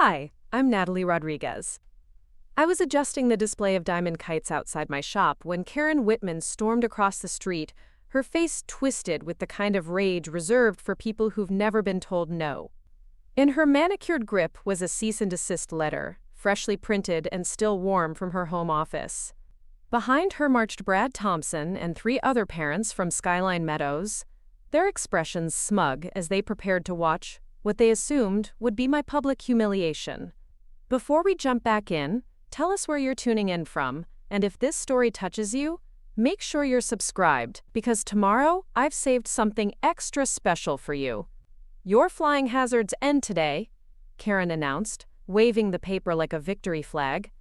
Hi, I'm Natalie Rodriguez. I was adjusting the display of diamond kites outside my shop when Karen Whitman stormed across the street, her face twisted with the kind of rage reserved for people who've never been told no. In her manicured grip was a cease-and-desist letter, freshly printed and still warm from her home office. Behind her marched Brad Thompson and 3 other parents from Skyline Meadows, their expressions smug as they prepared to watch what they assumed would be my public humiliation. Before we jump back in, tell us where you're tuning in from, and if this story touches you, make sure you're subscribed, because tomorrow I've saved something extra special for you. Your flying hazards end today, Karen announced, waving the paper like a victory flag.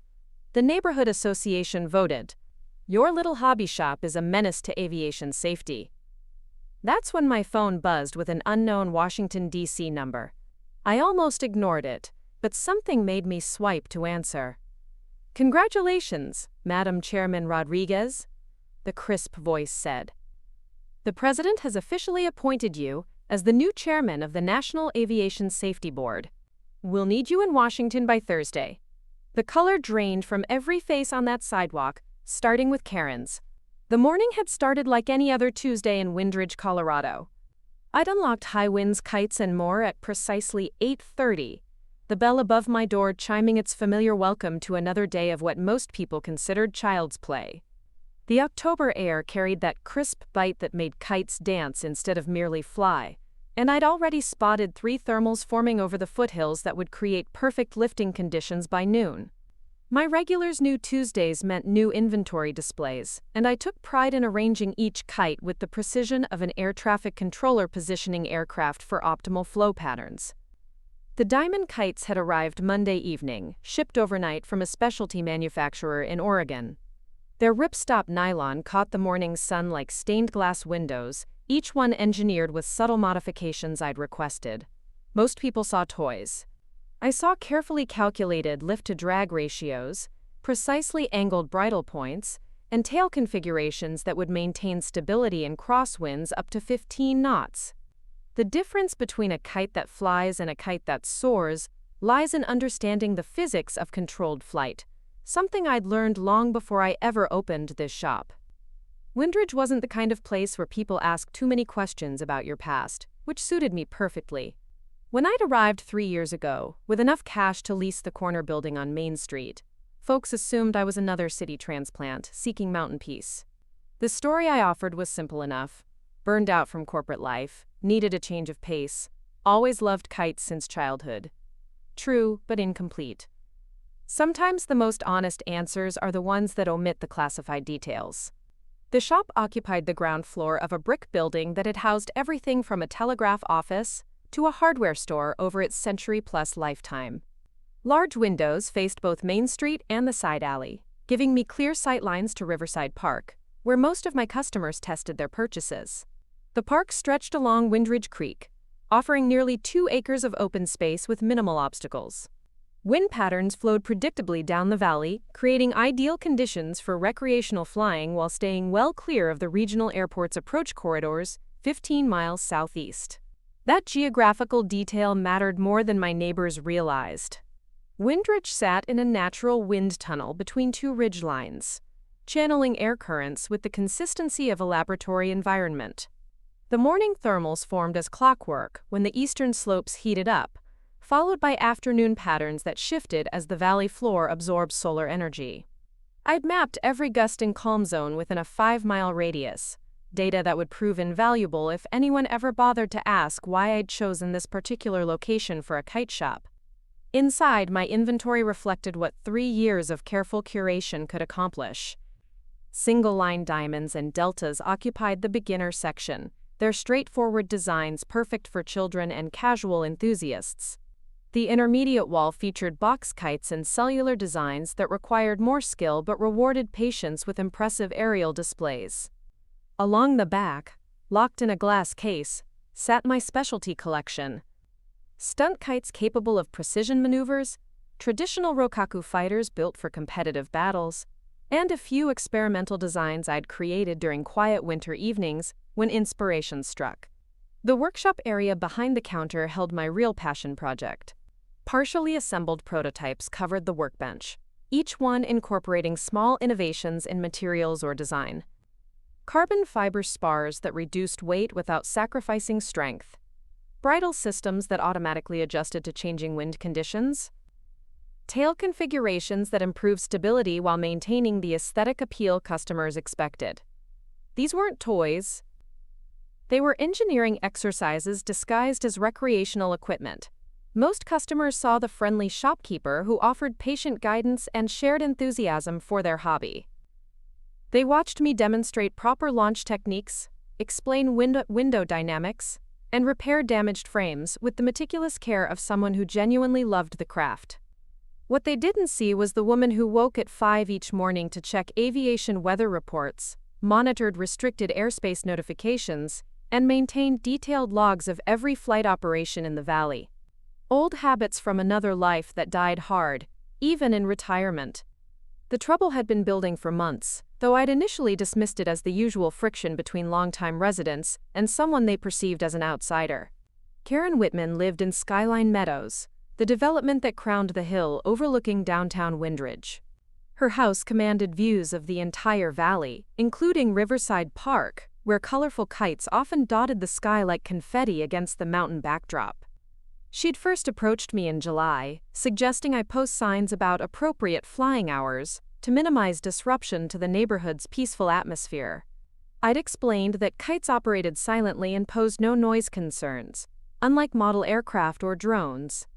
The neighborhood association voted. Your little hobby shop is a menace to aviation safety. That's when my phone buzzed with an unknown Washington, D.C. number. I almost ignored it, but something made me swipe to answer. Congratulations, Madam Chairman Rodriguez, the crisp voice said. The President has officially appointed you as the new chairman of the National Aviation Safety Board. We'll need you in Washington by Thursday. The color drained from every face on that sidewalk, starting with Karen's. The morning had started like any other Tuesday in Windridge, Colorado. I'd unlocked high winds, kites, and more at precisely 8:30, the bell above my door chiming its familiar welcome to another day of what most people considered child's play. The October air carried that crisp bite that made kites dance instead of merely fly, and I'd already spotted 3 thermals forming over the foothills that would create perfect lifting conditions by noon. My regulars knew Tuesdays meant new inventory displays, and I took pride in arranging each kite with the precision of an air traffic controller positioning aircraft for optimal flow patterns. The diamond kites had arrived Monday evening, shipped overnight from a specialty manufacturer in Oregon. Their ripstop nylon caught the morning's sun like stained glass windows, each one engineered with subtle modifications I'd requested. Most people saw toys. I saw carefully calculated lift-to-drag ratios, precisely angled bridle points, and tail configurations that would maintain stability in crosswinds up to 15 knots. The difference between a kite that flies and a kite that soars lies in understanding the physics of controlled flight, something I'd learned long before I ever opened this shop. Windridge wasn't the kind of place where people ask too many questions about your past, which suited me perfectly. When I'd arrived 3 years ago, with enough cash to lease the corner building on Main Street, folks assumed I was another city transplant seeking mountain peace. The story I offered was simple enough. Burned out from corporate life, needed a change of pace, always loved kites since childhood. True, but incomplete. Sometimes the most honest answers are the ones that omit the classified details. The shop occupied the ground floor of a brick building that had housed everything from a telegraph office to a hardware store over its century-plus lifetime. Large windows faced both Main Street and the side alley, giving me clear sight lines to Riverside Park, where most of my customers tested their purchases. The park stretched along Windridge Creek, offering nearly 2 acres of open space with minimal obstacles. Wind patterns flowed predictably down the valley, creating ideal conditions for recreational flying while staying well clear of the regional airport's approach corridors 15 miles southeast. That geographical detail mattered more than my neighbors realized. Windridge sat in a natural wind tunnel between 2 ridge lines, channeling air currents with the consistency of a laboratory environment. The morning thermals formed as clockwork when the eastern slopes heated up, followed by afternoon patterns that shifted as the valley floor absorbed solar energy. I'd mapped every gust and calm zone within a 5-mile radius, data that would prove invaluable if anyone ever bothered to ask why I'd chosen this particular location for a kite shop. Inside, my inventory reflected what 3 years of careful curation could accomplish. Single-line diamonds and deltas occupied the beginner section, their straightforward designs perfect for children and casual enthusiasts. The intermediate wall featured box kites and cellular designs that required more skill but rewarded patience with impressive aerial displays. Along the back, locked in a glass case, sat my specialty collection. Stunt kites capable of precision maneuvers, traditional Rokaku fighters built for competitive battles, and a few experimental designs I'd created during quiet winter evenings when inspiration struck. The workshop area behind the counter held my real passion project. Partially assembled prototypes covered the workbench, each one incorporating small innovations in materials or design. Carbon fiber spars that reduced weight without sacrificing strength. Bridle systems that automatically adjusted to changing wind conditions. Tail configurations that improve stability while maintaining the aesthetic appeal customers expected. These weren't toys. They were engineering exercises disguised as recreational equipment. Most customers saw the friendly shopkeeper who offered patient guidance and shared enthusiasm for their hobby. They watched me demonstrate proper launch techniques, explain window dynamics, and repair damaged frames with the meticulous care of someone who genuinely loved the craft. What they didn't see was the woman who woke at 5 each morning to check aviation weather reports, monitored restricted airspace notifications, and maintained detailed logs of every flight operation in the valley. Old habits from another life that died hard, even in retirement. The trouble had been building for months, though I'd initially dismissed it as the usual friction between longtime residents and someone they perceived as an outsider. Karen Whitman lived in Skyline Meadows, the development that crowned the hill overlooking downtown Windridge. Her house commanded views of the entire valley, including Riverside Park, where colorful kites often dotted the sky like confetti against the mountain backdrop. She'd first approached me in July, suggesting I post signs about appropriate flying hours to minimize disruption to the neighborhood's peaceful atmosphere. I'd explained that kites operated silently and posed no noise concerns, unlike model aircraft or drones.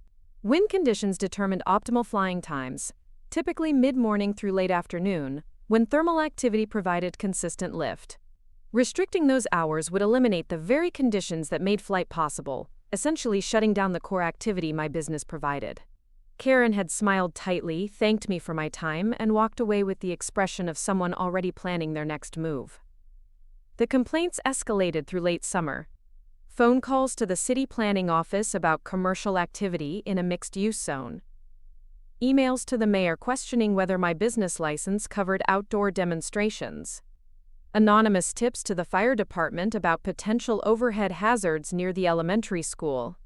Wind conditions determined optimal flying times, typically mid-morning through late afternoon, when thermal activity provided consistent lift. Restricting those hours would eliminate the very conditions that made flight possible, essentially shutting down the core activity my business provided. Karen had smiled tightly, thanked me for my time, and walked away with the expression of someone already planning their next move. The complaints escalated through late summer. Phone calls to the city planning office about commercial activity in a mixed-use zone. Emails to the mayor questioning whether my business license covered outdoor demonstrations. Anonymous tips to the fire department about potential overhead hazards near the elementary school,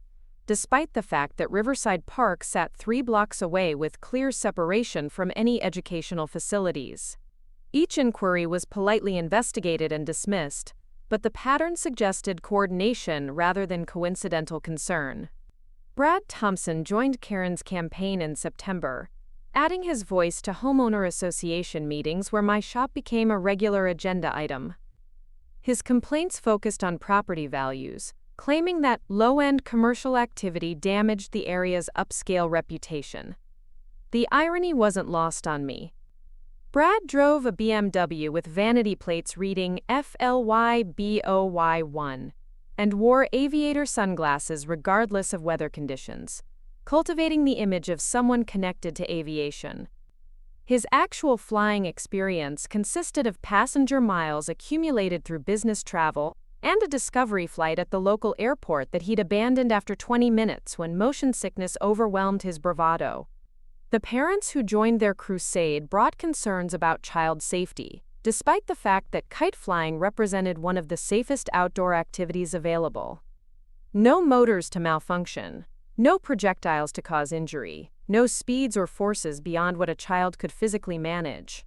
despite the fact that Riverside Park sat 3 blocks away with clear separation from any educational facilities. Each inquiry was politely investigated and dismissed, but the pattern suggested coordination rather than coincidental concern. Brad Thompson joined Karen's campaign in September, adding his voice to homeowner association meetings where my shop became a regular agenda item. His complaints focused on property values, claiming that low-end commercial activity damaged the area's upscale reputation. The irony wasn't lost on me. Brad drove a BMW with vanity plates reading FLYBOY1 and wore aviator sunglasses regardless of weather conditions, cultivating the image of someone connected to aviation. His actual flying experience consisted of passenger miles accumulated through business travel and a discovery flight at the local airport that he'd abandoned after 20 minutes when motion sickness overwhelmed his bravado. The parents who joined their crusade brought concerns about child safety, despite the fact that kite flying represented one of the safest outdoor activities available. No motors to malfunction, no projectiles to cause injury, no speeds or forces beyond what a child could physically manage.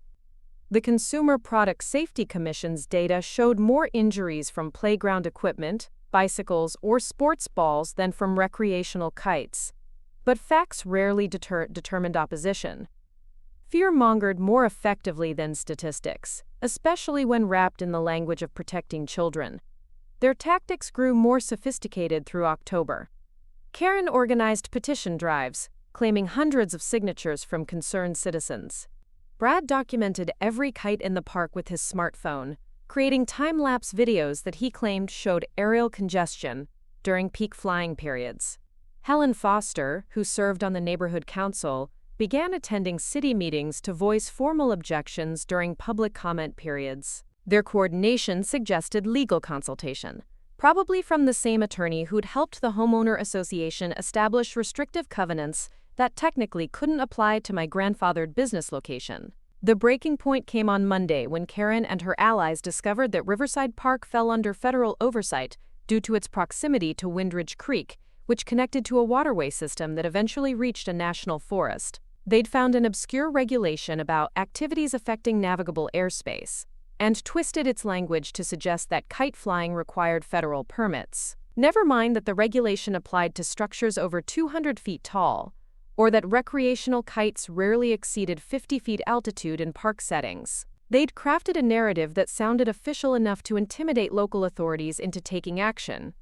The Consumer Product Safety Commission's data showed more injuries from playground equipment, bicycles, or sports balls than from recreational kites. But facts rarely determined opposition. Fear mongered more effectively than statistics, especially when wrapped in the language of protecting children. Their tactics grew more sophisticated through October. Karen organized petition drives, claiming hundreds of signatures from concerned citizens. Brad documented every kite in the park with his smartphone, creating time-lapse videos that he claimed showed aerial congestion during peak flying periods. Helen Foster, who served on the neighborhood council, began attending city meetings to voice formal objections during public comment periods. Their coordination suggested legal consultation, probably from the same attorney who'd helped the homeowner association establish restrictive covenants that technically couldn't apply to my grandfathered business location. The breaking point came on Monday when Karen and her allies discovered that Riverside Park fell under federal oversight due to its proximity to Windridge Creek, which connected to a waterway system that eventually reached a national forest. They'd found an obscure regulation about activities affecting navigable airspace, and twisted its language to suggest that kite flying required federal permits. Never mind that the regulation applied to structures over 200 feet tall, or that recreational kites rarely exceeded 50 feet altitude in park settings. They'd crafted a narrative that sounded official enough to intimidate local authorities into taking action.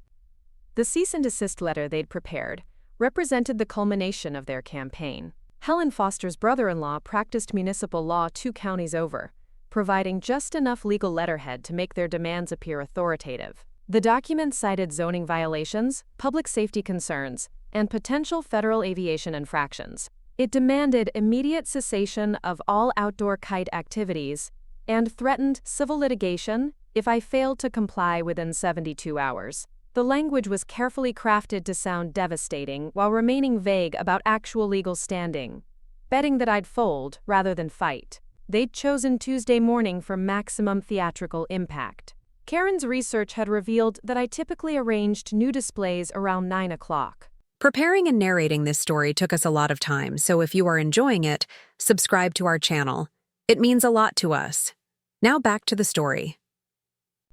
The cease-and-desist letter they'd prepared represented the culmination of their campaign. Helen Foster's brother-in-law practiced municipal law 2 counties over, providing just enough legal letterhead to make their demands appear authoritative. The document cited zoning violations, public safety concerns, and potential federal aviation infractions. It demanded immediate cessation of all outdoor kite activities and threatened civil litigation if I failed to comply within 72 hours. The language was carefully crafted to sound devastating while remaining vague about actual legal standing, betting that I'd fold rather than fight. They'd chosen Tuesday morning for maximum theatrical impact. Karen's research had revealed that I typically arranged new displays around 9 o'clock. Preparing and narrating this story took us a lot of time, so if you are enjoying it, subscribe to our channel. It means a lot to us. Now back to the story.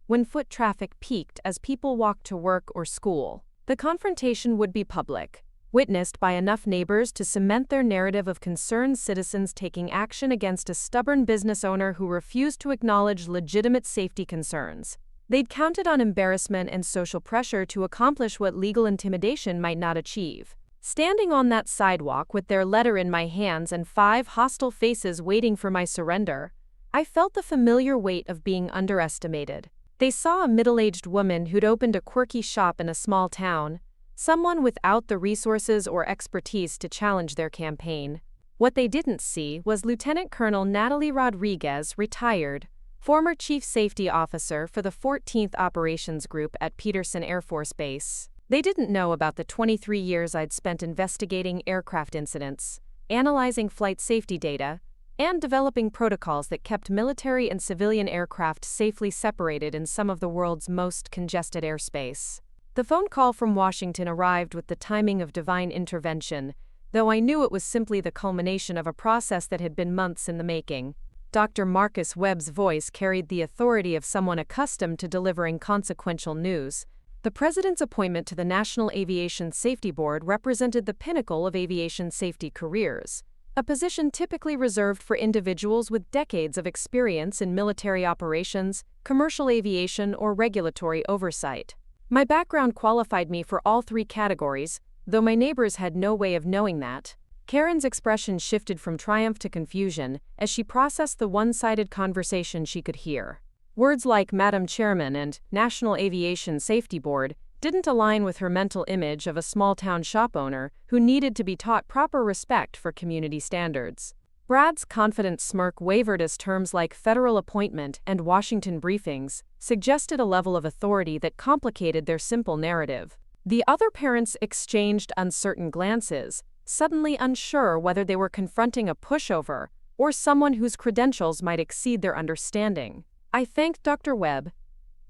When foot traffic peaked as people walked to work or school, the confrontation would be public, witnessed by enough neighbors to cement their narrative of concerned citizens taking action against a stubborn business owner who refused to acknowledge legitimate safety concerns. They'd counted on embarrassment and social pressure to accomplish what legal intimidation might not achieve. Standing on that sidewalk with their letter in my hands and 5 hostile faces waiting for my surrender, I felt the familiar weight of being underestimated. They saw a middle-aged woman who'd opened a quirky shop in a small town, someone without the resources or expertise to challenge their campaign. What they didn't see was Lieutenant Colonel Natalie Rodriguez, retired, former Chief Safety Officer for the 14th Operations Group at Peterson Air Force Base. They didn't know about the 23 years I'd spent investigating aircraft incidents, analyzing flight safety data, and developing protocols that kept military and civilian aircraft safely separated in some of the world's most congested airspace. The phone call from Washington arrived with the timing of divine intervention, though I knew it was simply the culmination of a process that had been months in the making. Dr. Marcus Webb's voice carried the authority of someone accustomed to delivering consequential news. The president's appointment to the National Aviation Safety Board represented the pinnacle of aviation safety careers, a position typically reserved for individuals with decades of experience in military operations, commercial aviation, or regulatory oversight. My background qualified me for all 3 categories, though my neighbors had no way of knowing that. Karen's expression shifted from triumph to confusion as she processed the one-sided conversation she could hear. Words like Madam Chairman and National Aviation Safety Board didn't align with her mental image of a small-town shop owner who needed to be taught proper respect for community standards. Brad's confident smirk wavered as terms like federal appointment and Washington briefings suggested a level of authority that complicated their simple narrative. The other parents exchanged uncertain glances, suddenly unsure whether they were confronting a pushover or someone whose credentials might exceed their understanding. I thanked Dr. Webb,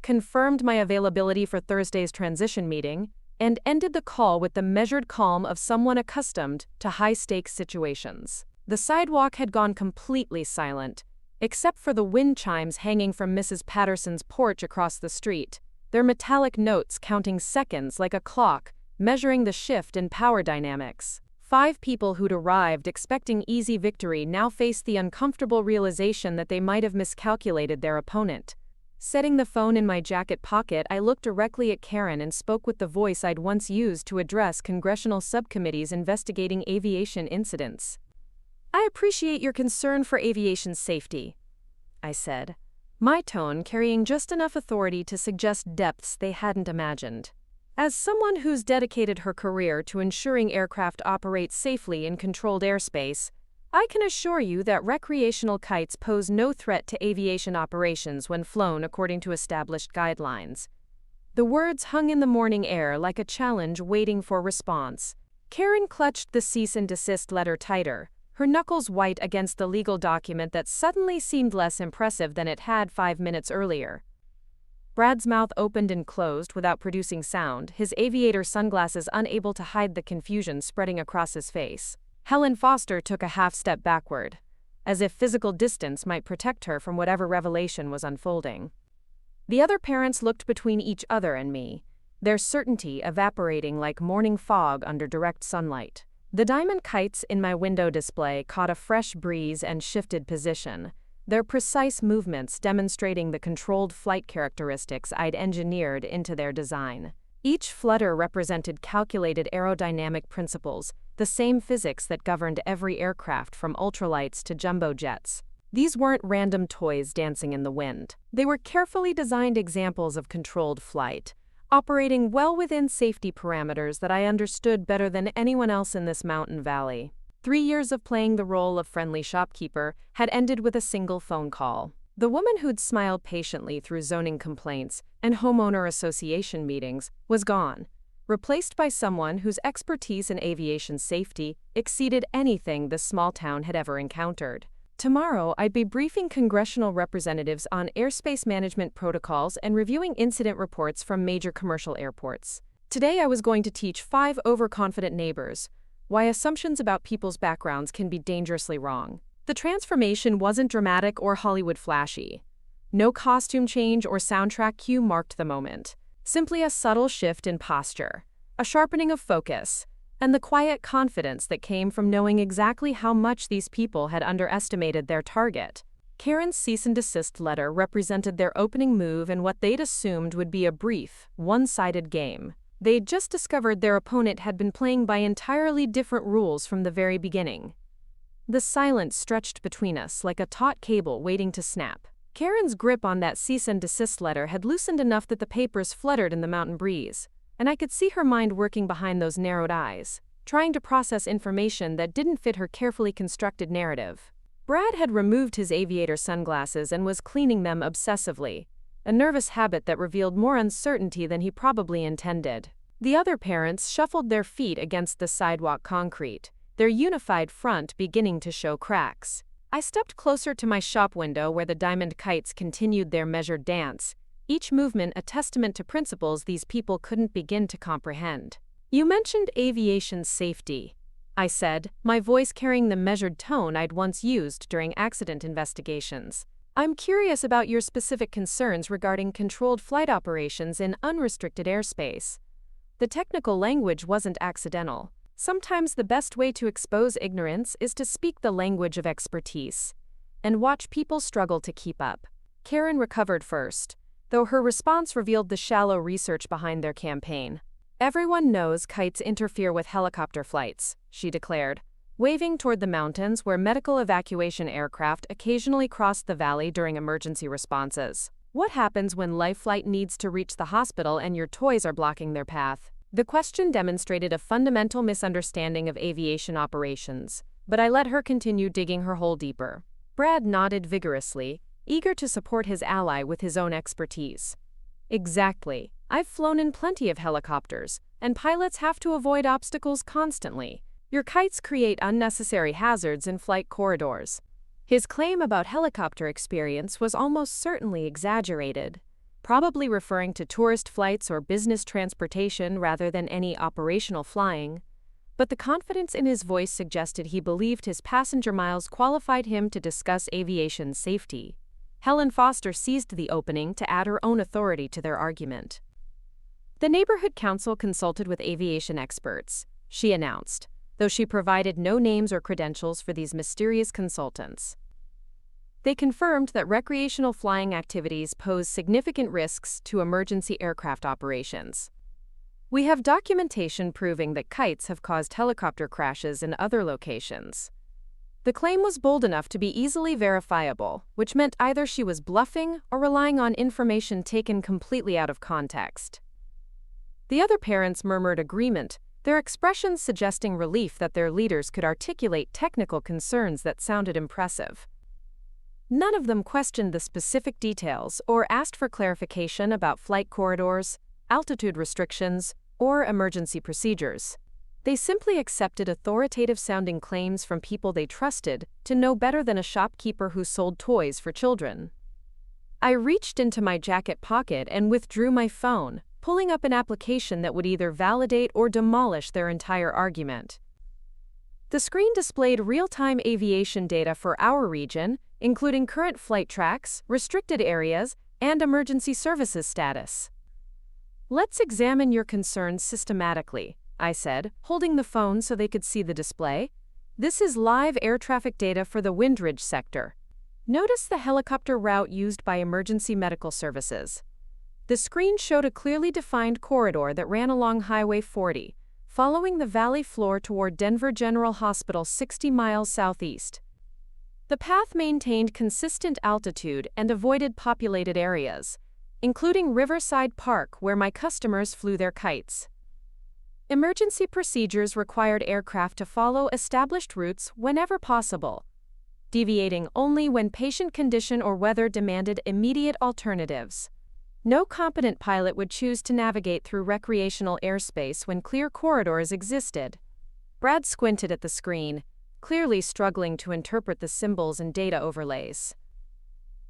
confirmed my availability for Thursday's transition meeting, and ended the call with the measured calm of someone accustomed to high-stakes situations. The sidewalk had gone completely silent, except for the wind chimes hanging from Mrs. Patterson's porch across the street, their metallic notes counting seconds like a clock, measuring the shift in power dynamics. 5 people who'd arrived expecting easy victory now faced the uncomfortable realization that they might have miscalculated their opponent. Setting the phone in my jacket pocket, I looked directly at Karen and spoke with the voice I'd once used to address congressional subcommittees investigating aviation incidents. "I appreciate your concern for aviation safety," I said, my tone carrying just enough authority to suggest depths they hadn't imagined. As someone who's dedicated her career to ensuring aircraft operate safely in controlled airspace, I can assure you that recreational kites pose no threat to aviation operations when flown according to established guidelines. The words hung in the morning air like a challenge waiting for response. Karen clutched the cease-and-desist letter tighter, her knuckles white against the legal document that suddenly seemed less impressive than it had 5 minutes earlier. Brad's mouth opened and closed without producing sound, his aviator sunglasses unable to hide the confusion spreading across his face. Helen Foster took a half step backward, as if physical distance might protect her from whatever revelation was unfolding. The other parents looked between each other and me, their certainty evaporating like morning fog under direct sunlight. The diamond kites in my window display caught a fresh breeze and shifted position, their precise movements demonstrating the controlled flight characteristics I'd engineered into their design. Each flutter represented calculated aerodynamic principles, the same physics that governed every aircraft from ultralights to jumbo jets. These weren't random toys dancing in the wind. They were carefully designed examples of controlled flight, operating well within safety parameters that I understood better than anyone else in this mountain valley. 3 years of playing the role of friendly shopkeeper had ended with a single phone call. The woman who'd smiled patiently through zoning complaints and homeowner association meetings was gone, replaced by someone whose expertise in aviation safety exceeded anything this small town had ever encountered. Tomorrow, I'd be briefing congressional representatives on airspace management protocols and reviewing incident reports from major commercial airports. Today, I was going to teach 5 overconfident neighbors why assumptions about people's backgrounds can be dangerously wrong. The transformation wasn't dramatic or Hollywood flashy. No costume change or soundtrack cue marked the moment. Simply a subtle shift in posture, a sharpening of focus, and the quiet confidence that came from knowing exactly how much these people had underestimated their target. Karen's cease-and-desist letter represented their opening move in what they'd assumed would be a brief, one-sided game. They'd just discovered their opponent had been playing by entirely different rules from the very beginning. The silence stretched between us like a taut cable waiting to snap. Karen's grip on that cease-and-desist letter had loosened enough that the papers fluttered in the mountain breeze, and I could see her mind working behind those narrowed eyes, trying to process information that didn't fit her carefully constructed narrative. Brad had removed his aviator sunglasses and was cleaning them obsessively, a nervous habit that revealed more uncertainty than he probably intended. The other parents shuffled their feet against the sidewalk concrete, their unified front beginning to show cracks. I stepped closer to my shop window where the diamond kites continued their measured dance, each movement a testament to principles these people couldn't begin to comprehend. "You mentioned aviation safety," I said, my voice carrying the measured tone I'd once used during accident investigations. "I'm curious about your specific concerns regarding controlled flight operations in unrestricted airspace." The technical language wasn't accidental. Sometimes the best way to expose ignorance is to speak the language of expertise and watch people struggle to keep up. Karen recovered first, though her response revealed the shallow research behind their campaign. "Everyone knows kites interfere with helicopter flights," she declared, waving toward the mountains where medical evacuation aircraft occasionally crossed the valley during emergency responses. "What happens when life flight needs to reach the hospital and your toys are blocking their path?" The question demonstrated a fundamental misunderstanding of aviation operations, but I let her continue digging her hole deeper. Brad nodded vigorously, eager to support his ally with his own expertise. "Exactly. I've flown in plenty of helicopters, and pilots have to avoid obstacles constantly. Your kites create unnecessary hazards in flight corridors." His claim about helicopter experience was almost certainly exaggerated, probably referring to tourist flights or business transportation rather than any operational flying, but the confidence in his voice suggested he believed his passenger miles qualified him to discuss aviation safety. Helen Foster seized the opening to add her own authority to their argument. "The neighborhood council consulted with aviation experts," she announced, though she provided no names or credentials for these mysterious consultants. They confirmed that recreational flying activities pose significant risks to emergency aircraft operations. "We have documentation proving that kites have caused helicopter crashes in other locations." The claim was bold enough to be easily verifiable, which meant either she was bluffing or relying on information taken completely out of context. The other parents murmured agreement, their expressions suggesting relief that their leaders could articulate technical concerns that sounded impressive. None of them questioned the specific details or asked for clarification about flight corridors, altitude restrictions, or emergency procedures. They simply accepted authoritative-sounding claims from people they trusted to know better than a shopkeeper who sold toys for children. I reached into my jacket pocket and withdrew my phone, pulling up an application that would either validate or demolish their entire argument. The screen displayed real-time aviation data for our region, including current flight tracks, restricted areas, and emergency services status. "Let's examine your concerns systematically," I said, holding the phone so they could see the display. "This is live air traffic data for the Windridge sector. Notice the helicopter route used by emergency medical services." The screen showed a clearly defined corridor that ran along Highway 40, following the valley floor toward Denver General Hospital 60 miles southeast. The path maintained consistent altitude and avoided populated areas, including Riverside Park, where my customers flew their kites. Emergency procedures required aircraft to follow established routes whenever possible, deviating only when patient condition or weather demanded immediate alternatives. No competent pilot would choose to navigate through recreational airspace when clear corridors existed. Brad squinted at the screen, clearly struggling to interpret the symbols and data overlays.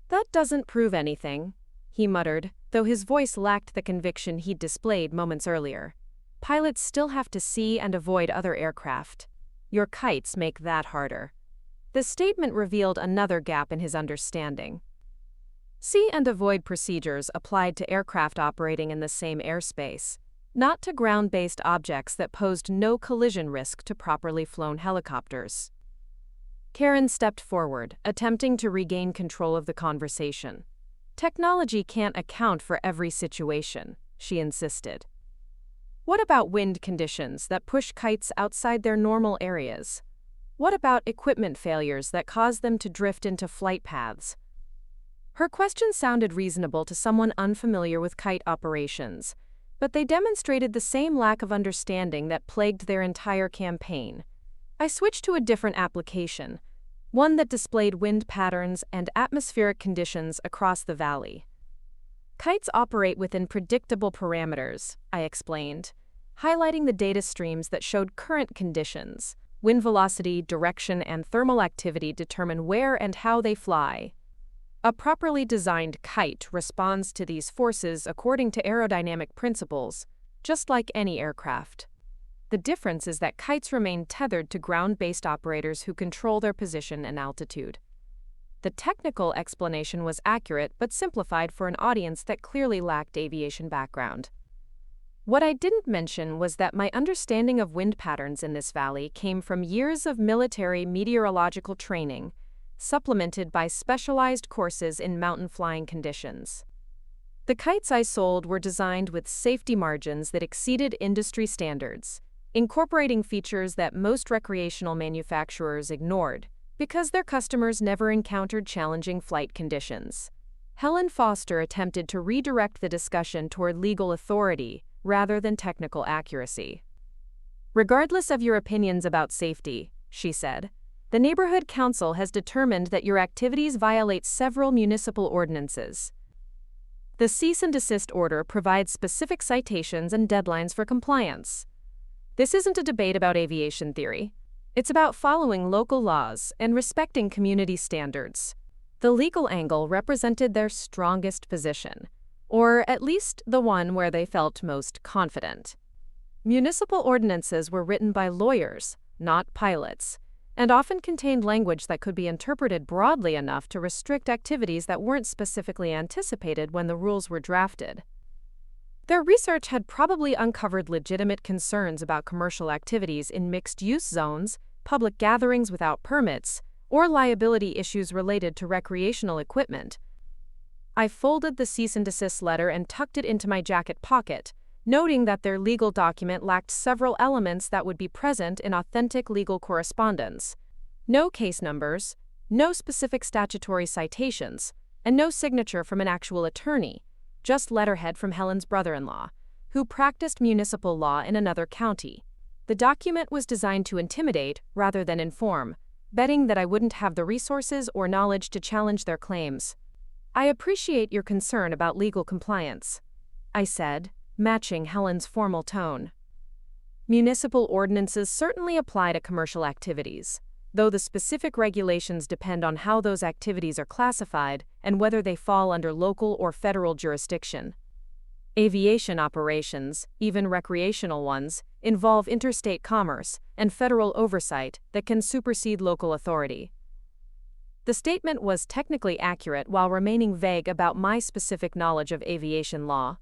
"That doesn't prove anything," he muttered, though his voice lacked the conviction he'd displayed moments earlier. "Pilots still have to see and avoid other aircraft. Your kites make that harder." The statement revealed another gap in his understanding. See and avoid procedures applied to aircraft operating in the same airspace, not to ground-based objects that posed no collision risk to properly flown helicopters. Karen stepped forward, attempting to regain control of the conversation. "Technology can't account for every situation," she insisted. "What about wind conditions that push kites outside their normal areas? What about equipment failures that cause them to drift into flight paths?" Her questions sounded reasonable to someone unfamiliar with kite operations, but they demonstrated the same lack of understanding that plagued their entire campaign. I switched to a different application, one that displayed wind patterns and atmospheric conditions across the valley. "Kites operate within predictable parameters," I explained, highlighting the data streams that showed current conditions. Wind velocity, direction, and thermal activity determine where and how they fly. A properly designed kite responds to these forces according to aerodynamic principles, just like any aircraft. The difference is that kites remain tethered to ground-based operators who control their position and altitude. The technical explanation was accurate but simplified for an audience that clearly lacked aviation background. What I didn't mention was that my understanding of wind patterns in this valley came from years of military meteorological training, supplemented by specialized courses in mountain flying conditions. The kites I sold were designed with safety margins that exceeded industry standards, incorporating features that most recreational manufacturers ignored because their customers never encountered challenging flight conditions. Helen Foster attempted to redirect the discussion toward legal authority rather than technical accuracy. "Regardless of your opinions about safety," she said, "the Neighborhood Council has determined that your activities violate several municipal ordinances. The cease-and-desist order provides specific citations and deadlines for compliance. This isn't a debate about aviation theory. It's about following local laws and respecting community standards." The legal angle represented their strongest position, or at least the one where they felt most confident. Municipal ordinances were written by lawyers, not pilots, and often contained language that could be interpreted broadly enough to restrict activities that weren't specifically anticipated when the rules were drafted. Their research had probably uncovered legitimate concerns about commercial activities in mixed-use zones, public gatherings without permits, or liability issues related to recreational equipment. I folded the cease-and-desist letter and tucked it into my jacket pocket, noting that their legal document lacked several elements that would be present in authentic legal correspondence. No case numbers, no specific statutory citations, and no signature from an actual attorney, just letterhead from Helen's brother-in-law, who practiced municipal law in another county. The document was designed to intimidate rather than inform, betting that I wouldn't have the resources or knowledge to challenge their claims. "I appreciate your concern about legal compliance," I said, matching Helen's formal tone. Municipal ordinances certainly apply to commercial activities, though the specific regulations depend on how those activities are classified and whether they fall under local or federal jurisdiction. Aviation operations, even recreational ones, involve interstate commerce and federal oversight that can supersede local authority. The statement was technically accurate while remaining vague about my specific knowledge of aviation law.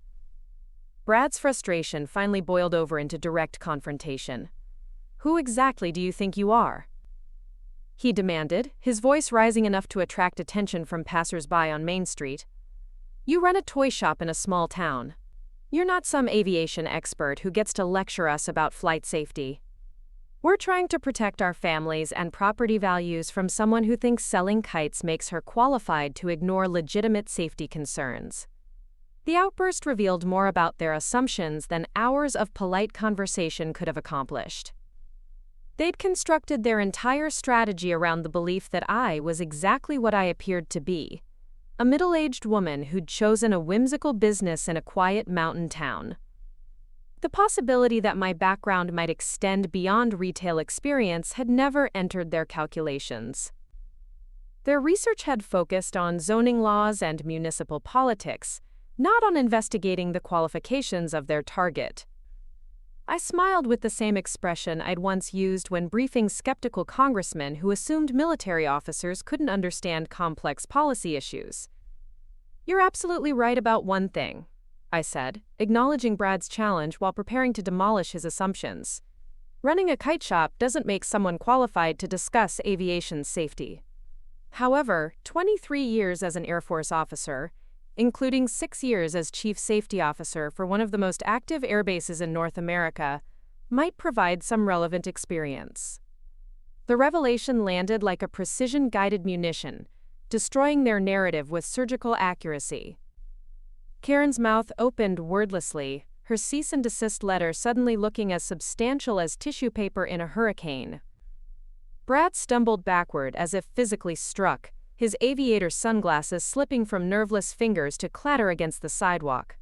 Brad's frustration finally boiled over into direct confrontation. "Who exactly do you think you are?" he demanded, his voice rising enough to attract attention from passers-by on Main Street. "You run a toy shop in a small town. You're not some aviation expert who gets to lecture us about flight safety. We're trying to protect our families and property values from someone who thinks selling kites makes her qualified to ignore legitimate safety concerns." The outburst revealed more about their assumptions than hours of polite conversation could have accomplished. They'd constructed their entire strategy around the belief that I was exactly what I appeared to be, a middle-aged woman who'd chosen a whimsical business in a quiet mountain town. The possibility that my background might extend beyond retail experience had never entered their calculations. Their research had focused on zoning laws and municipal politics, not on investigating the qualifications of their target. I smiled with the same expression I'd once used when briefing skeptical congressmen who assumed military officers couldn't understand complex policy issues. "You're absolutely right about one thing," I said, acknowledging Brad's challenge while preparing to demolish his assumptions. "Running a kite shop doesn't make someone qualified to discuss aviation safety." However, 23 years as an Air Force officer, including 6 years as Chief Safety Officer for one of the most active air bases in North America, might provide some relevant experience. The revelation landed like a precision-guided munition, destroying their narrative with surgical accuracy. Karen's mouth opened wordlessly, her cease-and-desist letter suddenly looking as substantial as tissue paper in a hurricane. Brad stumbled backward as if physically struck, his aviator sunglasses slipping from nerveless fingers to clatter against the sidewalk.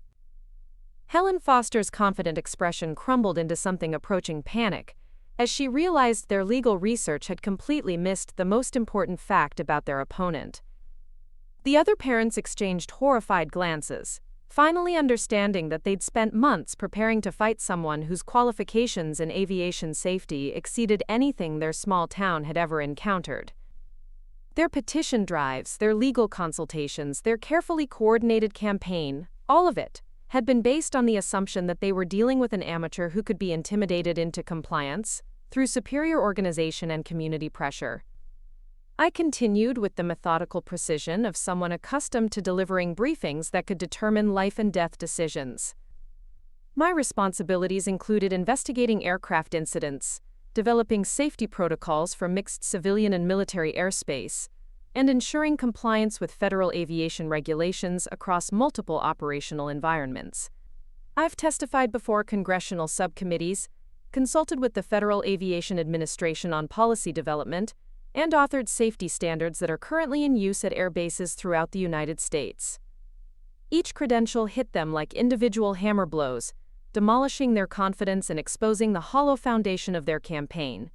Helen Foster's confident expression crumbled into something approaching panic, as she realized their legal research had completely missed the most important fact about their opponent. The other parents exchanged horrified glances, finally understanding that they'd spent months preparing to fight someone whose qualifications in aviation safety exceeded anything their small town had ever encountered. Their petition drives, their legal consultations, their carefully coordinated campaign, all of it, had been based on the assumption that they were dealing with an amateur who could be intimidated into compliance through superior organization and community pressure. I continued with the methodical precision of someone accustomed to delivering briefings that could determine life and death decisions. My responsibilities included investigating aircraft incidents, developing safety protocols for mixed civilian and military airspace, and ensuring compliance with federal aviation regulations across multiple operational environments. I've testified before congressional subcommittees, consulted with the Federal Aviation Administration on policy development, and authored safety standards that are currently in use at air bases throughout the United States. Each credential hit them like individual hammer blows, demolishing their confidence and exposing the hollow foundation of their campaign.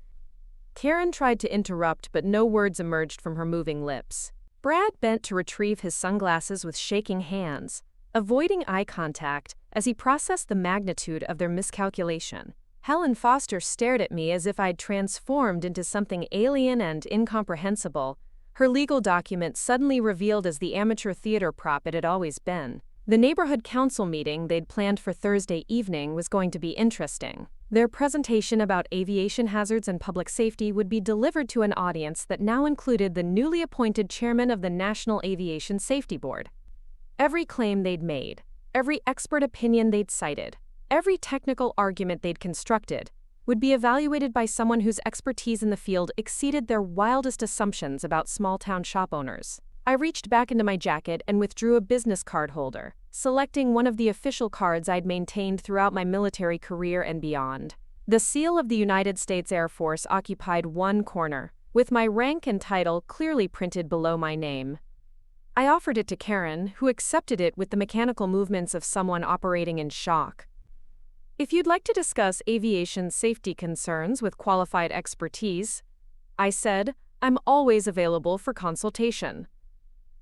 Karen tried to interrupt, but no words emerged from her moving lips. Brad bent to retrieve his sunglasses with shaking hands, avoiding eye contact as he processed the magnitude of their miscalculation. Helen Foster stared at me as if I'd transformed into something alien and incomprehensible, her legal document suddenly revealed as the amateur theater prop it had always been. The neighborhood council meeting they'd planned for Thursday evening was going to be interesting. Their presentation about aviation hazards and public safety would be delivered to an audience that now included the newly appointed chairman of the National Aviation Safety Board. Every claim they'd made, every expert opinion they'd cited, every technical argument they'd constructed would be evaluated by someone whose expertise in the field exceeded their wildest assumptions about small-town shop owners. I reached back into my jacket and withdrew a business card holder, selecting one of the official cards I'd maintained throughout my military career and beyond. The seal of the United States Air Force occupied one corner, with my rank and title clearly printed below my name. I offered it to Karen, who accepted it with the mechanical movements of someone operating in shock. "If you'd like to discuss aviation safety concerns with qualified expertise," I said, "I'm always available for consultation."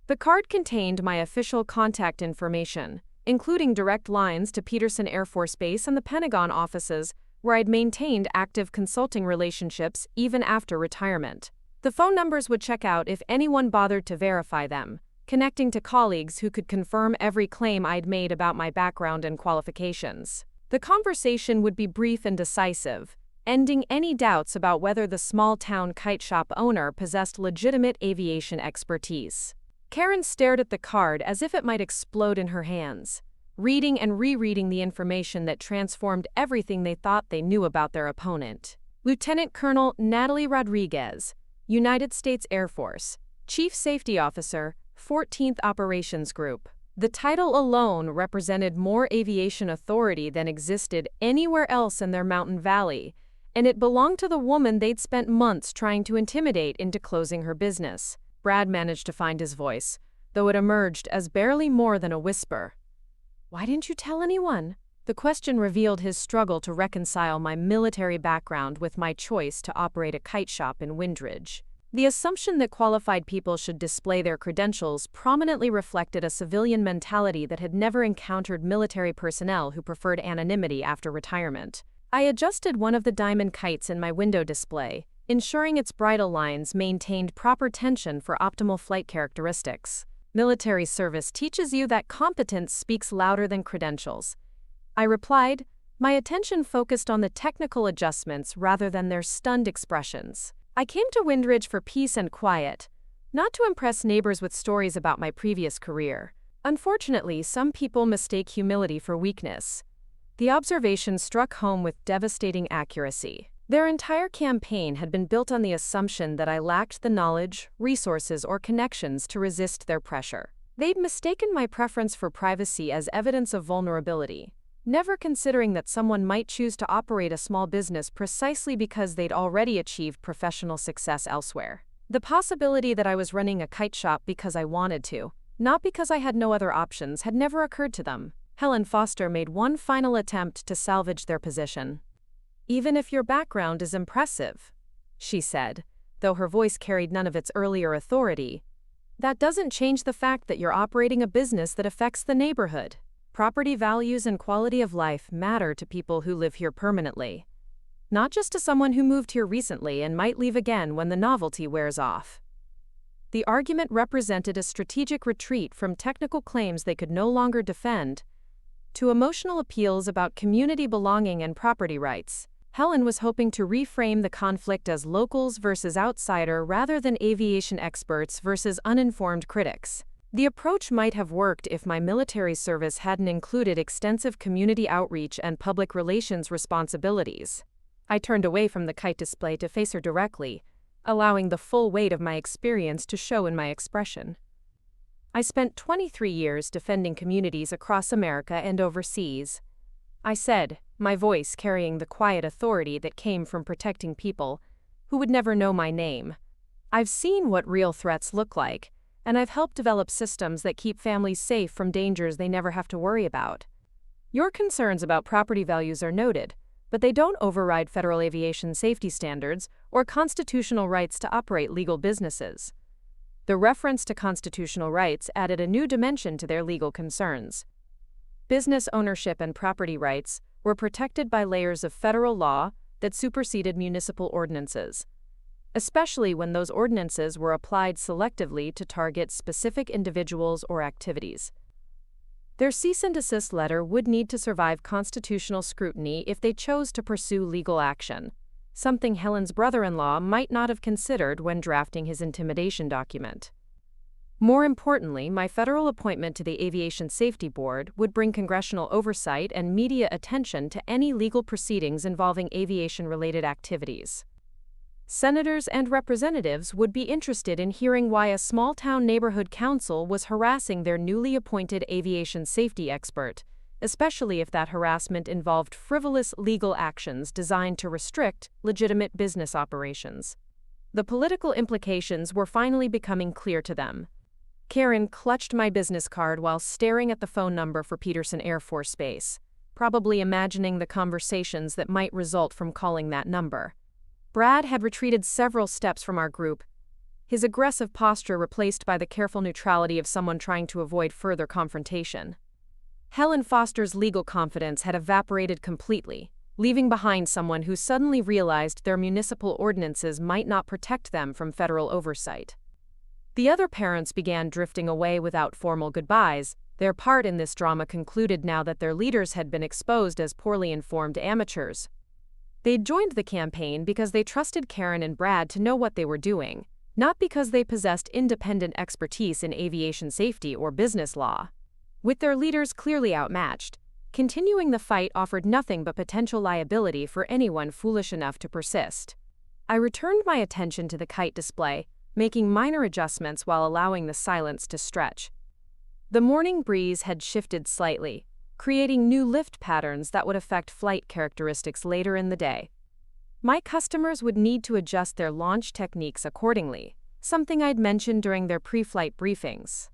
The card contained my official contact information, including direct lines to Peterson Air Force Base and the Pentagon offices, where I'd maintained active consulting relationships even after retirement. The phone numbers would check out if anyone bothered to verify them, connecting to colleagues who could confirm every claim I'd made about my background and qualifications. The conversation would be brief and decisive, ending any doubts about whether the small-town kite shop owner possessed legitimate aviation expertise. Karen stared at the card as if it might explode in her hands, reading and rereading the information that transformed everything they thought they knew about their opponent. Lieutenant Colonel Natalie Rodriguez, United States Air Force, Chief Safety Officer, 14th Operations Group. The title alone represented more aviation authority than existed anywhere else in their mountain valley, and it belonged to the woman they'd spent months trying to intimidate into closing her business. Brad managed to find his voice, though it emerged as barely more than a whisper. "Why didn't you tell anyone?" The question revealed his struggle to reconcile my military background with my choice to operate a kite shop in Windridge. The assumption that qualified people should display their credentials prominently reflected a civilian mentality that had never encountered military personnel who preferred anonymity after retirement. I adjusted one of the diamond kites in my window display, ensuring its bridle lines maintained proper tension for optimal flight characteristics. Military service teaches you that competence speaks louder than credentials. I replied, my attention focused on the technical adjustments rather than their stunned expressions. I came to Windridge for peace and quiet, not to impress neighbors with stories about my previous career. Unfortunately, some people mistake humility for weakness. The observation struck home with devastating accuracy. Their entire campaign had been built on the assumption that I lacked the knowledge, resources, or connections to resist their pressure. They'd mistaken my preference for privacy as evidence of vulnerability, never considering that someone might choose to operate a small business precisely because they'd already achieved professional success elsewhere. The possibility that I was running a kite shop because I wanted to, not because I had no other options, had never occurred to them. Helen Foster made one final attempt to salvage their position. "Even if your background is impressive," she said, though her voice carried none of its earlier authority, "that doesn't change the fact that you're operating a business that affects the neighborhood. Property values and quality of life matter to people who live here permanently, not just to someone who moved here recently and might leave again when the novelty wears off." The argument represented a strategic retreat from technical claims they could no longer defend to emotional appeals about community belonging and property rights. Helen was hoping to reframe the conflict as locals versus outsider rather than aviation experts versus uninformed critics. The approach might have worked if my military service hadn't included extensive community outreach and public relations responsibilities. I turned away from the kite display to face her directly, allowing the full weight of my experience to show in my expression. I spent 23 years defending communities across America and overseas, I said, my voice carrying the quiet authority that came from protecting people who would never know my name. I've seen what real threats look like, and I've helped develop systems that keep families safe from dangers they never have to worry about. Your concerns about property values are noted, but they don't override federal aviation safety standards or constitutional rights to operate legal businesses. The reference to constitutional rights added a new dimension to their legal concerns. Business ownership and property rights were protected by layers of federal law that superseded municipal ordinances, especially when those ordinances were applied selectively to target specific individuals or activities. Their cease-and-desist letter would need to survive constitutional scrutiny if they chose to pursue legal action, something Helen's brother-in-law might not have considered when drafting his intimidation document. More importantly, my federal appointment to the Aviation Safety Board would bring congressional oversight and media attention to any legal proceedings involving aviation-related activities. Senators and representatives would be interested in hearing why a small-town neighborhood council was harassing their newly appointed aviation safety expert, especially if that harassment involved frivolous legal actions designed to restrict legitimate business operations. The political implications were finally becoming clear to them. Karen clutched my business card while staring at the phone number for Peterson Air Force Base, probably imagining the conversations that might result from calling that number. Brad had retreated several steps from our group, his aggressive posture replaced by the careful neutrality of someone trying to avoid further confrontation. Helen Foster's legal confidence had evaporated completely, leaving behind someone who suddenly realized their municipal ordinances might not protect them from federal oversight. The other parents began drifting away without formal goodbyes, their part in this drama concluded now that their leaders had been exposed as poorly informed amateurs. They'd joined the campaign because they trusted Karen and Brad to know what they were doing, not because they possessed independent expertise in aviation safety or business law. With their leaders clearly outmatched, continuing the fight offered nothing but potential liability for anyone foolish enough to persist. I returned my attention to the kite display, making minor adjustments while allowing the silence to stretch. The morning breeze had shifted slightly, creating new lift patterns that would affect flight characteristics later in the day. My customers would need to adjust their launch techniques accordingly, something I'd mentioned during their pre-flight briefings.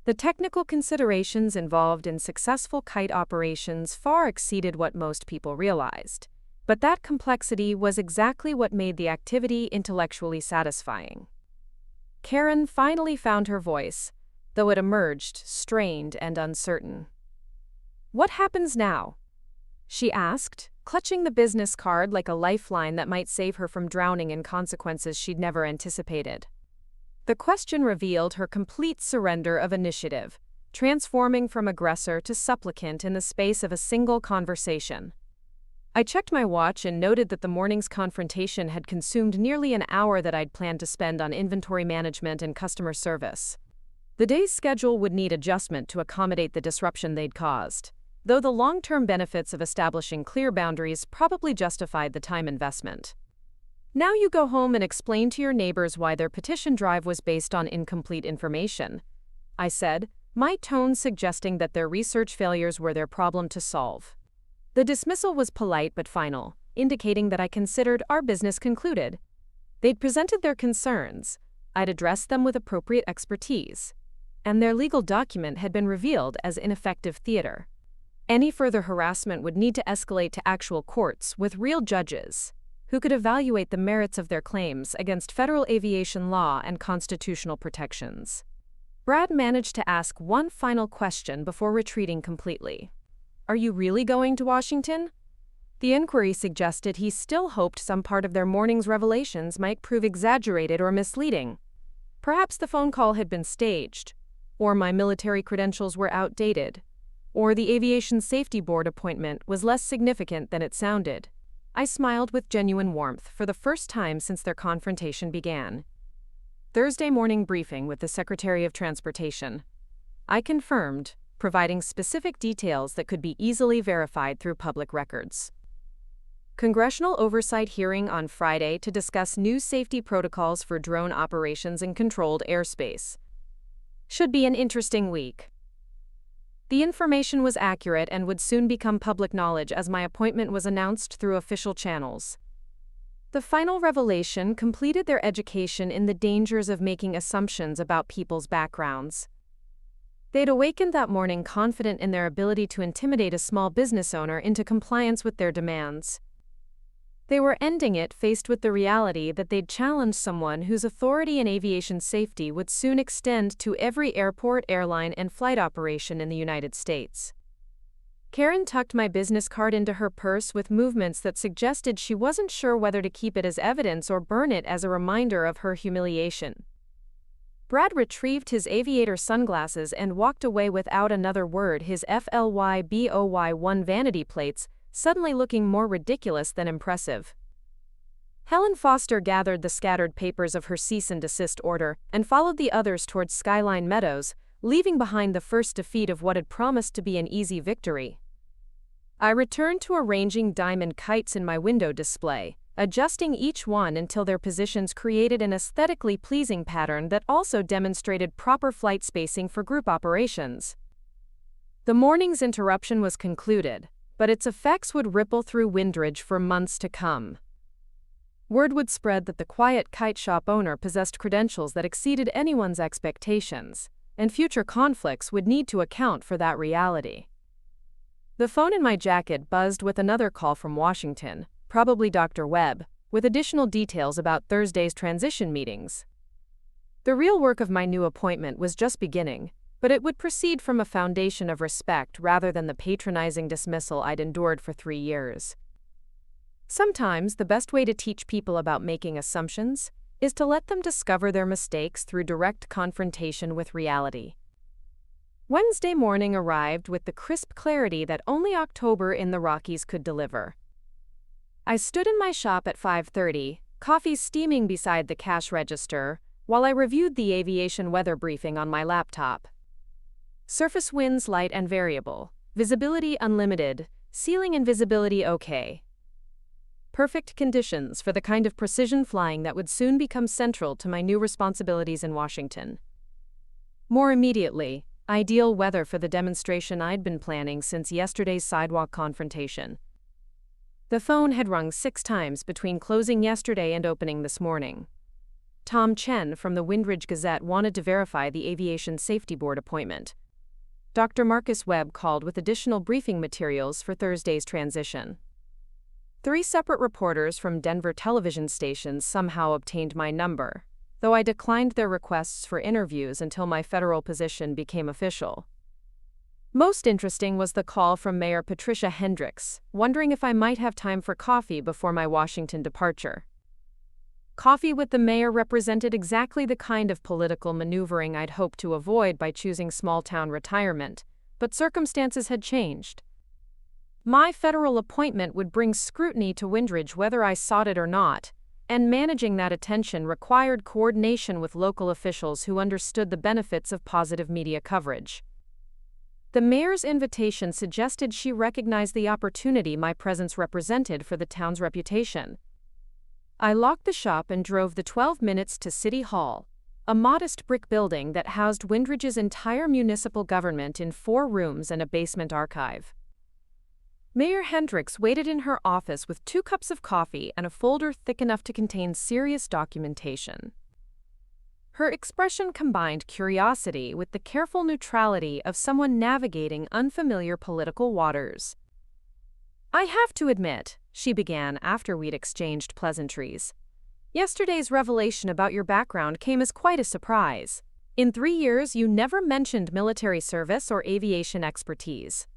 The technical considerations involved in successful kite operations far exceeded what most people realized, but that complexity was exactly what made the activity intellectually satisfying. Karen finally found her voice, though it emerged strained and uncertain. "What happens now?" she asked, clutching the business card like a lifeline that might save her from drowning in consequences she'd never anticipated. The question revealed her complete surrender of initiative, transforming from aggressor to supplicant in the space of a single conversation. I checked my watch and noted that the morning's confrontation had consumed nearly an hour that I'd planned to spend on inventory management and customer service. The day's schedule would need adjustment to accommodate the disruption they'd caused, though the long-term benefits of establishing clear boundaries probably justified the time investment. "Now you go home and explain to your neighbors why their petition drive was based on incomplete information," I said, my tone suggesting that their research failures were their problem to solve. The dismissal was polite but final, indicating that I considered our business concluded. They'd presented their concerns, I'd addressed them with appropriate expertise, and their legal document had been revealed as ineffective theater. Any further harassment would need to escalate to actual courts with real judges, who could evaluate the merits of their claims against federal aviation law and constitutional protections. Brad managed to ask one final question before retreating completely. "Are you really going to Washington?" The inquiry suggested he still hoped some part of their morning's revelations might prove exaggerated or misleading. Perhaps the phone call had been staged, or my military credentials were outdated, or the Aviation Safety Board appointment was less significant than it sounded. I smiled with genuine warmth for the first time since their confrontation began. Thursday morning briefing with the Secretary of Transportation. I confirmed, providing specific details that could be easily verified through public records. Congressional oversight hearing on Friday to discuss new safety protocols for drone operations in controlled airspace. Should be an interesting week. The information was accurate and would soon become public knowledge as my appointment was announced through official channels. The final revelation completed their education in the dangers of making assumptions about people's backgrounds. They'd awakened that morning confident in their ability to intimidate a small business owner into compliance with their demands. They were ending it faced with the reality that they'd challenged someone whose authority in aviation safety would soon extend to every airport, airline, and flight operation in the United States. Karen tucked my business card into her purse with movements that suggested she wasn't sure whether to keep it as evidence or burn it as a reminder of her humiliation. Brad retrieved his aviator sunglasses and walked away without another word, his FLYBOY1 vanity plates suddenly looking more ridiculous than impressive. Helen Foster gathered the scattered papers of her cease-and-desist order and followed the others towards Skyline Meadows, leaving behind the first defeat of what had promised to be an easy victory. I returned to arranging diamond kites in my window display, adjusting each one until their positions created an aesthetically pleasing pattern that also demonstrated proper flight spacing for group operations. The morning's interruption was concluded, but its effects would ripple through Windridge for months to come. Word would spread that the quiet kite shop owner possessed credentials that exceeded anyone's expectations, and future conflicts would need to account for that reality. The phone in my jacket buzzed with another call from Washington, probably Dr. Webb, with additional details about Thursday's transition meetings. The real work of my new appointment was just beginning, but it would proceed from a foundation of respect rather than the patronizing dismissal I'd endured for 3 years. Sometimes the best way to teach people about making assumptions is to let them discover their mistakes through direct confrontation with reality. Wednesday morning arrived with the crisp clarity that only October in the Rockies could deliver. I stood in my shop at 5:30, coffee steaming beside the cash register, while I reviewed the aviation weather briefing on my laptop. Surface winds light and variable, visibility unlimited, ceiling and visibility okay. Perfect conditions for the kind of precision flying that would soon become central to my new responsibilities in Washington. More immediately, ideal weather for the demonstration I'd been planning since yesterday's sidewalk confrontation. The phone had rung 6 times between closing yesterday and opening this morning. Tom Chen from the Windridge Gazette wanted to verify the Aviation Safety Board appointment. Dr. Marcus Webb called with additional briefing materials for Thursday's transition. 3 separate reporters from Denver television stations somehow obtained my number, though I declined their requests for interviews until my federal position became official. Most interesting was the call from Mayor Patricia Hendricks, wondering if I might have time for coffee before my Washington departure. Coffee with the mayor represented exactly the kind of political maneuvering I'd hoped to avoid by choosing small-town retirement, but circumstances had changed. My federal appointment would bring scrutiny to Windridge whether I sought it or not, and managing that attention required coordination with local officials who understood the benefits of positive media coverage. The mayor's invitation suggested she recognized the opportunity my presence represented for the town's reputation. I locked the shop and drove the 12 minutes to City Hall, a modest brick building that housed Windridge's entire municipal government in 4 rooms and a basement archive. Mayor Hendricks waited in her office with 2 cups of coffee and a folder thick enough to contain serious documentation. Her expression combined curiosity with the careful neutrality of someone navigating unfamiliar political waters. "I have to admit," she began after we'd exchanged pleasantries, "yesterday's revelation about your background came as quite a surprise. In 3 years, you never mentioned military service or aviation expertise."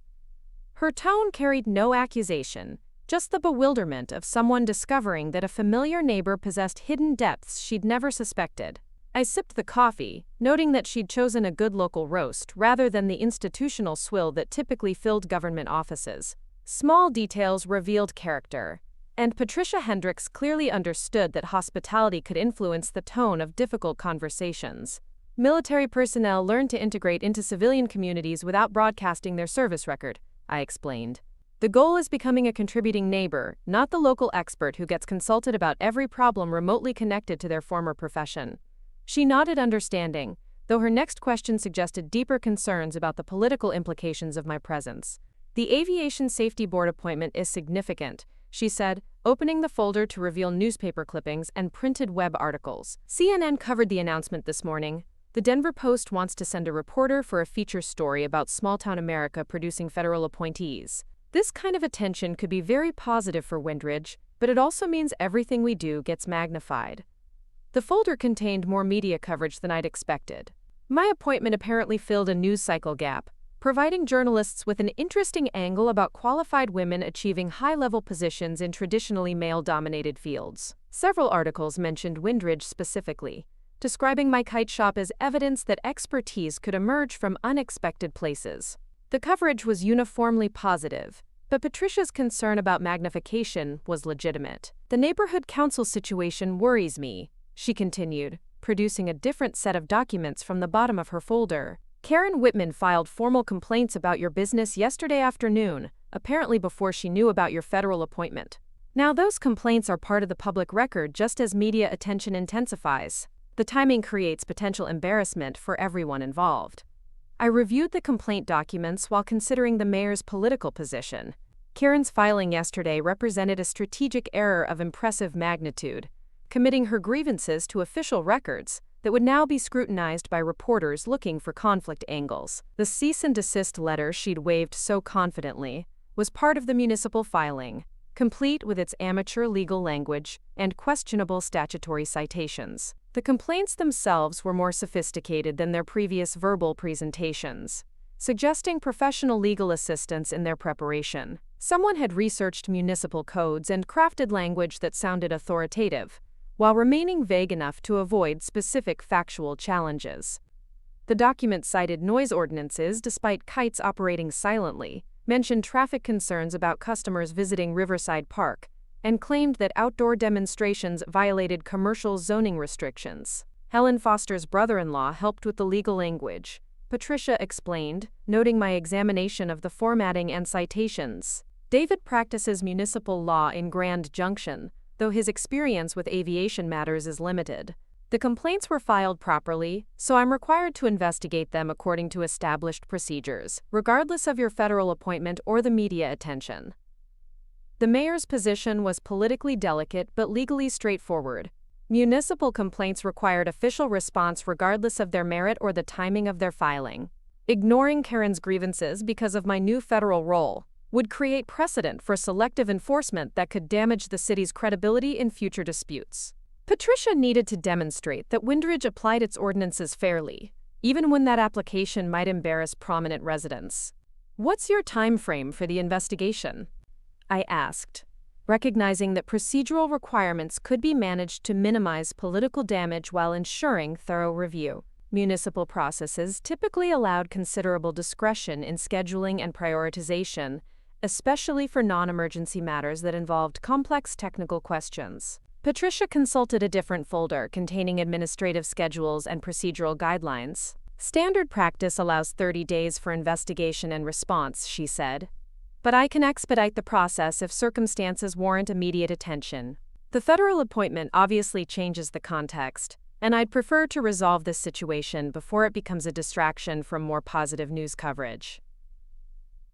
Her tone carried no accusation, just the bewilderment of someone discovering that a familiar neighbor possessed hidden depths she'd never suspected. I sipped the coffee, noting that she'd chosen a good local roast rather than the institutional swill that typically filled government offices. Small details revealed character, and Patricia Hendricks clearly understood that hospitality could influence the tone of difficult conversations. Military personnel learn to integrate into civilian communities without broadcasting their service record, I explained. The goal is becoming a contributing neighbor, not the local expert who gets consulted about every problem remotely connected to their former profession. She nodded understanding, though her next question suggested deeper concerns about the political implications of my presence. "The Aviation Safety Board appointment is significant," she said, opening the folder to reveal newspaper clippings and printed web articles. CNN covered the announcement this morning. The Denver Post wants to send a reporter for a feature story about small-town America producing federal appointees. This kind of attention could be very positive for Windridge, but it also means everything we do gets magnified. The folder contained more media coverage than I'd expected. My appointment apparently filled a news cycle gap, providing journalists with an interesting angle about qualified women achieving high-level positions in traditionally male-dominated fields. Several articles mentioned Windridge specifically, describing my kite shop as evidence that expertise could emerge from unexpected places. The coverage was uniformly positive, but Patricia's concern about magnification was legitimate. "The neighborhood council situation worries me," she continued, producing a different set of documents from the bottom of her folder. "Karen Whitman filed formal complaints about your business yesterday afternoon, apparently before she knew about your federal appointment. Now those complaints are part of the public record just as media attention intensifies. The timing creates potential embarrassment for everyone involved." I reviewed the complaint documents while considering the mayor's political position. Karen's filing yesterday represented a strategic error of impressive magnitude, committing her grievances to official records that would now be scrutinized by reporters looking for conflict angles. The cease-and-desist letter she'd waved so confidently was part of the municipal filing, complete with its amateur legal language and questionable statutory citations. The complaints themselves were more sophisticated than their previous verbal presentations, suggesting professional legal assistance in their preparation. Someone had researched municipal codes and crafted language that sounded authoritative, while remaining vague enough to avoid specific factual challenges. The document cited noise ordinances despite Kite's operating silently, mentioned traffic concerns about customers visiting Riverside Park, and claimed that outdoor demonstrations violated commercial zoning restrictions. Helen Foster's brother-in-law helped with the legal language. Patricia explained, noting my examination of the formatting and citations. David practices municipal law in Grand Junction, though his experience with aviation matters is limited. The complaints were filed properly, so I'm required to investigate them according to established procedures, regardless of your federal appointment or the media attention. The mayor's position was politically delicate but legally straightforward. Municipal complaints required official response regardless of their merit or the timing of their filing. Ignoring Karen's grievances because of my new federal role would create precedent for selective enforcement that could damage the city's credibility in future disputes. Patricia needed to demonstrate that Windridge applied its ordinances fairly, even when that application might embarrass prominent residents. "What's your time frame for the investigation?" I asked, recognizing that procedural requirements could be managed to minimize political damage while ensuring thorough review. Municipal processes typically allowed considerable discretion in scheduling and prioritization, especially for non-emergency matters that involved complex technical questions. Patricia consulted a different folder containing administrative schedules and procedural guidelines. "Standard practice allows 30 days for investigation and response," she said. "But I can expedite the process if circumstances warrant immediate attention." The federal appointment obviously changes the context, and I'd prefer to resolve this situation before it becomes a distraction from more positive news coverage.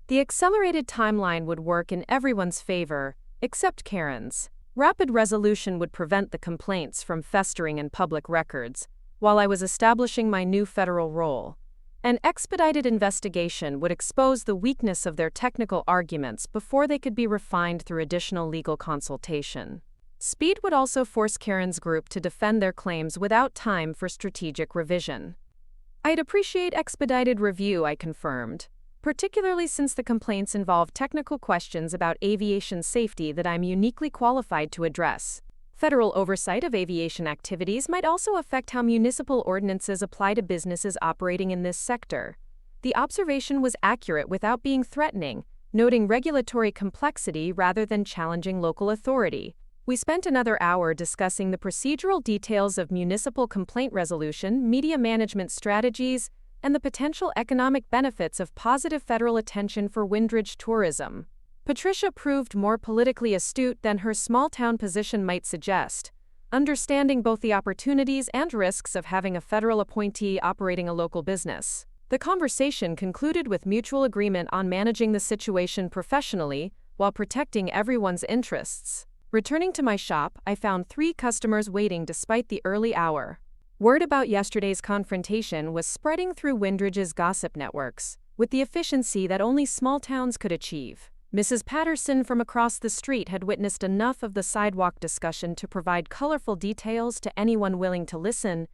The accelerated timeline would work in everyone's favor, except Karen's. Rapid resolution would prevent the complaints from festering in public records, while I was establishing my new federal role. An expedited investigation would expose the weakness of their technical arguments before they could be refined through additional legal consultation. Speed would also force Karen's group to defend their claims without time for strategic revision. "I'd appreciate expedited review," I confirmed, particularly since the complaints involve technical questions about aviation safety that I'm uniquely qualified to address. Federal oversight of aviation activities might also affect how municipal ordinances apply to businesses operating in this sector. The observation was accurate without being threatening, noting regulatory complexity rather than challenging local authority. We spent another hour discussing the procedural details of municipal complaint resolution, media management strategies, and the potential economic benefits of positive federal attention for Windridge tourism. Patricia proved more politically astute than her small-town position might suggest, understanding both the opportunities and risks of having a federal appointee operating a local business. The conversation concluded with mutual agreement on managing the situation professionally while protecting everyone's interests. Returning to my shop, I found 3 customers waiting despite the early hour. Word about yesterday's confrontation was spreading through Windridge's gossip networks, with the efficiency that only small towns could achieve. Mrs. Patterson from across the street had witnessed enough of the sidewalk discussion to provide colorful details to anyone willing to listen,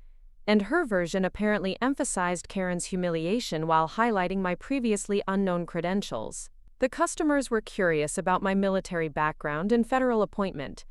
and her version apparently emphasized Karen's humiliation while highlighting my previously unknown credentials. The customers were curious about my military background and federal appointment,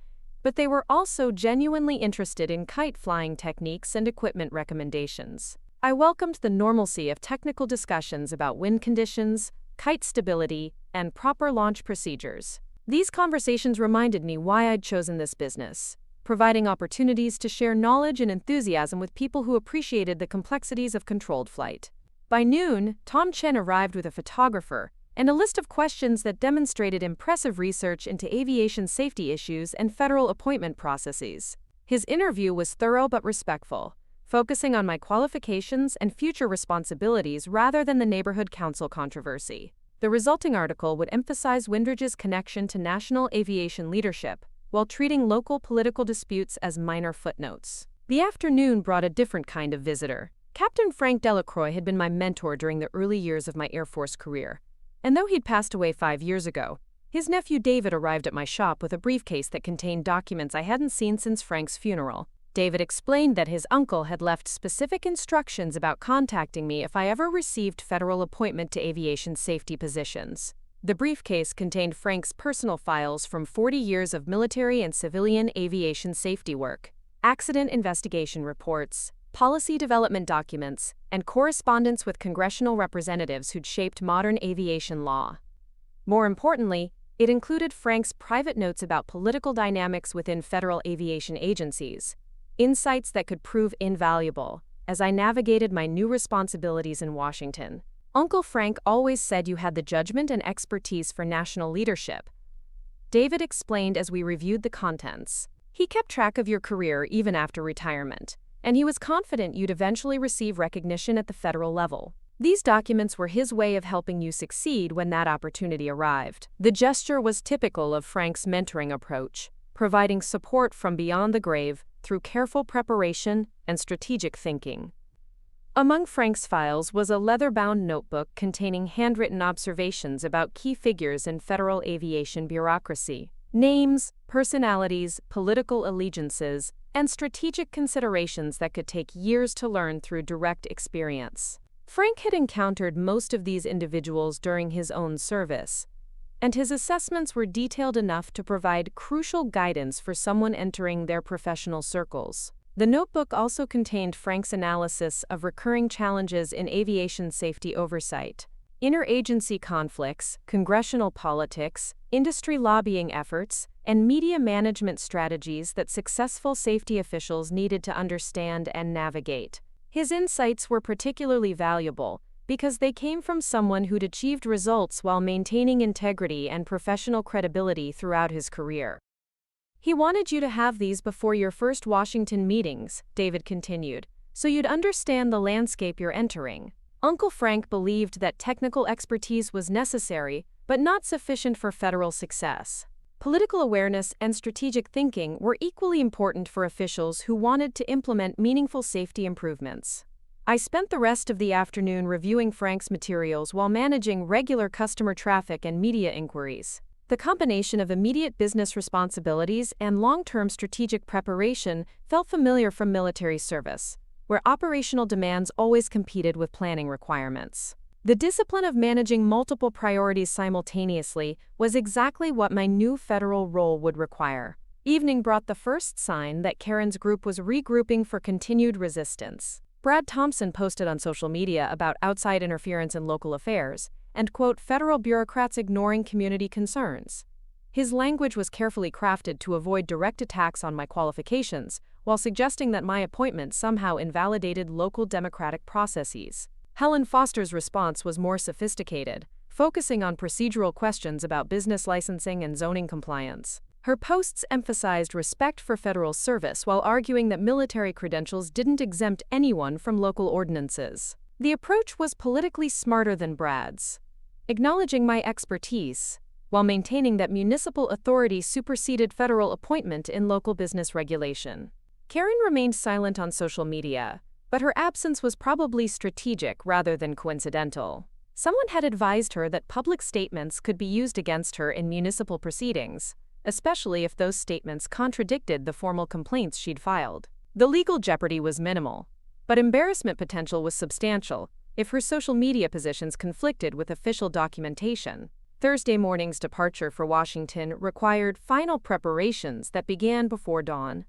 but they were also genuinely interested in kite flying techniques and equipment recommendations. I welcomed the normalcy of technical discussions about wind conditions, kite stability, and proper launch procedures. These conversations reminded me why I'd chosen this business, providing opportunities to share knowledge and enthusiasm with people who appreciated the complexities of controlled flight. By noon, Tom Chen arrived with a photographer and a list of questions that demonstrated impressive research into aviation safety issues and federal appointment processes. His interview was thorough but respectful, focusing on my qualifications and future responsibilities rather than the neighborhood council controversy. The resulting article would emphasize Windridge's connection to national aviation leadership, while treating local political disputes as minor footnotes. The afternoon brought a different kind of visitor. Captain Frank Delacroix had been my mentor during the early years of my Air Force career, and though he'd passed away 5 years ago, His nephew David arrived at my shop with a briefcase that contained documents I hadn't seen since Frank's funeral. David explained that his uncle had left specific instructions about contacting me if I ever received federal appointment to aviation safety positions. The briefcase contained Frank's personal files from 40 years of military and civilian aviation safety work, accident investigation reports, policy development documents, and correspondence with congressional representatives who'd shaped modern aviation law. More importantly, it included Frank's private notes about political dynamics within federal aviation agencies, insights that could prove invaluable as I navigated my new responsibilities in Washington. Uncle Frank always said you had the judgment and expertise for national leadership, David explained as we reviewed the contents. He kept track of your career even after retirement, and he was confident you'd eventually receive recognition at the federal level. These documents were his way of helping you succeed when that opportunity arrived. The gesture was typical of Frank's mentoring approach, providing support from beyond the grave through careful preparation and strategic thinking. Among Frank's files was a leather-bound notebook containing handwritten observations about key figures in federal aviation bureaucracy. Names, personalities, political allegiances, and strategic considerations that could take years to learn through direct experience. Frank had encountered most of these individuals during his own service, and his assessments were detailed enough to provide crucial guidance for someone entering their professional circles. The notebook also contained Frank's analysis of recurring challenges in aviation safety oversight, interagency conflicts, congressional politics, industry lobbying efforts, and media management strategies that successful safety officials needed to understand and navigate. His insights were particularly valuable because they came from someone who'd achieved results while maintaining integrity and professional credibility throughout his career. He wanted you to have these before your first Washington meetings, David continued, so you'd understand the landscape you're entering. Uncle Frank believed that technical expertise was necessary, but not sufficient for federal success. Political awareness and strategic thinking were equally important for officials who wanted to implement meaningful safety improvements. I spent the rest of the afternoon reviewing Frank's materials while managing regular customer traffic and media inquiries. The combination of immediate business responsibilities and long-term strategic preparation felt familiar from military service, where operational demands always competed with planning requirements. The discipline of managing multiple priorities simultaneously was exactly what my new federal role would require. Evening brought the first sign that Karen's group was regrouping for continued resistance. Brad Thompson posted on social media about outside interference in local affairs and, quote, federal bureaucrats ignoring community concerns. His language was carefully crafted to avoid direct attacks on my qualifications, while suggesting that my appointment somehow invalidated local democratic processes. Helen Foster's response was more sophisticated, focusing on procedural questions about business licensing and zoning compliance. Her posts emphasized respect for federal service while arguing that military credentials didn't exempt anyone from local ordinances. The approach was politically smarter than Brad's, acknowledging my expertise, while maintaining that municipal authority superseded federal appointment in local business regulation. Karen remained silent on social media, but her absence was probably strategic rather than coincidental. Someone had advised her that public statements could be used against her in municipal proceedings, especially if those statements contradicted the formal complaints she'd filed. The legal jeopardy was minimal, but embarrassment potential was substantial if her social media positions conflicted with official documentation. Thursday morning's departure for Washington required final preparations that began before dawn.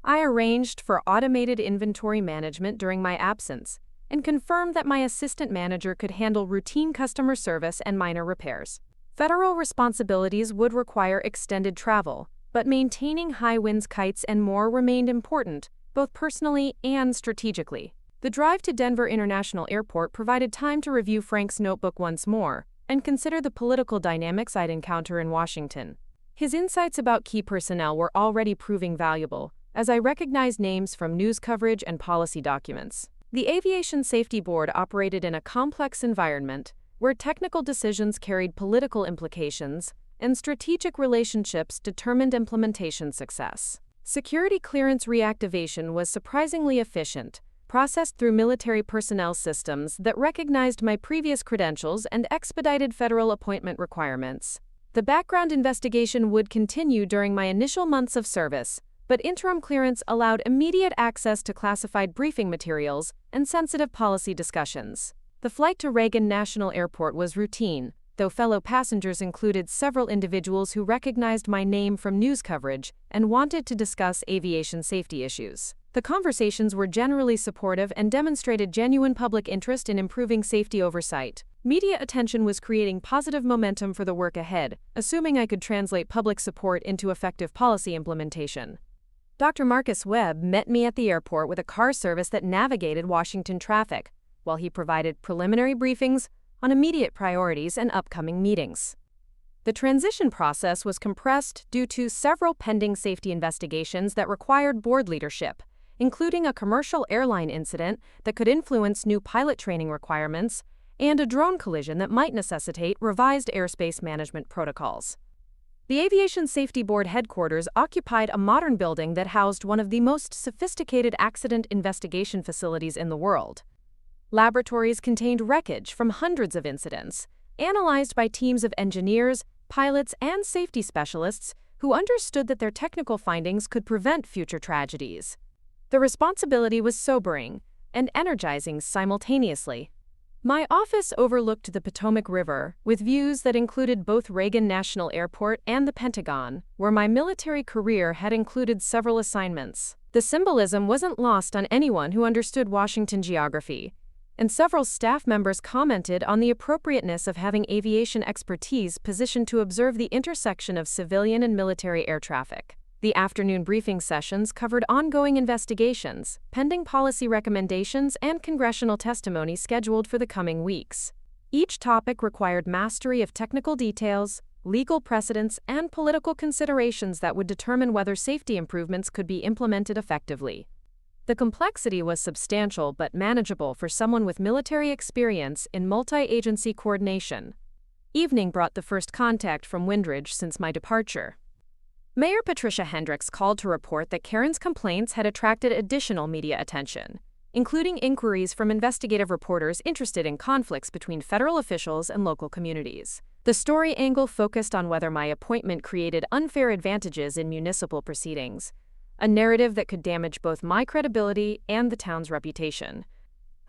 I arranged for automated inventory management during my absence and confirmed that my assistant manager could handle routine customer service and minor repairs. Federal responsibilities would require extended travel, but maintaining high winds kites and more remained important, both personally and strategically. The drive to Denver International Airport provided time to review Frank's notebook once more and consider the political dynamics I'd encounter in Washington. His insights about key personnel were already proving valuable, as I recognized names from news coverage and policy documents. The Aviation Safety Board operated in a complex environment where technical decisions carried political implications and strategic relationships determined implementation success. Security clearance reactivation was surprisingly efficient, processed through military personnel systems that recognized my previous credentials and expedited federal appointment requirements. The background investigation would continue during my initial months of service, but interim clearance allowed immediate access to classified briefing materials and sensitive policy discussions. The flight to Reagan National Airport was routine, though fellow passengers included several individuals who recognized my name from news coverage and wanted to discuss aviation safety issues. The conversations were generally supportive and demonstrated genuine public interest in improving safety oversight. Media attention was creating positive momentum for the work ahead, assuming I could translate public support into effective policy implementation. Dr. Marcus Webb met me at the airport with a car service that navigated Washington traffic, while he provided preliminary briefings on immediate priorities and upcoming meetings. The transition process was compressed due to several pending safety investigations that required board leadership, including a commercial airline incident that could influence new pilot training requirements and a drone collision that might necessitate revised airspace management protocols. The Aviation Safety Board headquarters occupied a modern building that housed one of the most sophisticated accident investigation facilities in the world. Laboratories contained wreckage from hundreds of incidents, analyzed by teams of engineers, pilots, and safety specialists who understood that their technical findings could prevent future tragedies. The responsibility was sobering and energizing simultaneously. My office overlooked the Potomac River, with views that included both Reagan National Airport and the Pentagon, where my military career had included several assignments. The symbolism wasn't lost on anyone who understood Washington geography, and several staff members commented on the appropriateness of having aviation expertise positioned to observe the intersection of civilian and military air traffic. The afternoon briefing sessions covered ongoing investigations, pending policy recommendations, and congressional testimony scheduled for the coming weeks. Each topic required mastery of technical details, legal precedents, and political considerations that would determine whether safety improvements could be implemented effectively. The complexity was substantial but manageable for someone with military experience in multi-agency coordination. Evening brought the first contact from Windridge since my departure. Mayor Patricia Hendricks called to report that Karen's complaints had attracted additional media attention, including inquiries from investigative reporters interested in conflicts between federal officials and local communities. The story angle focused on whether my appointment created unfair advantages in municipal proceedings, a narrative that could damage both my credibility and the town's reputation.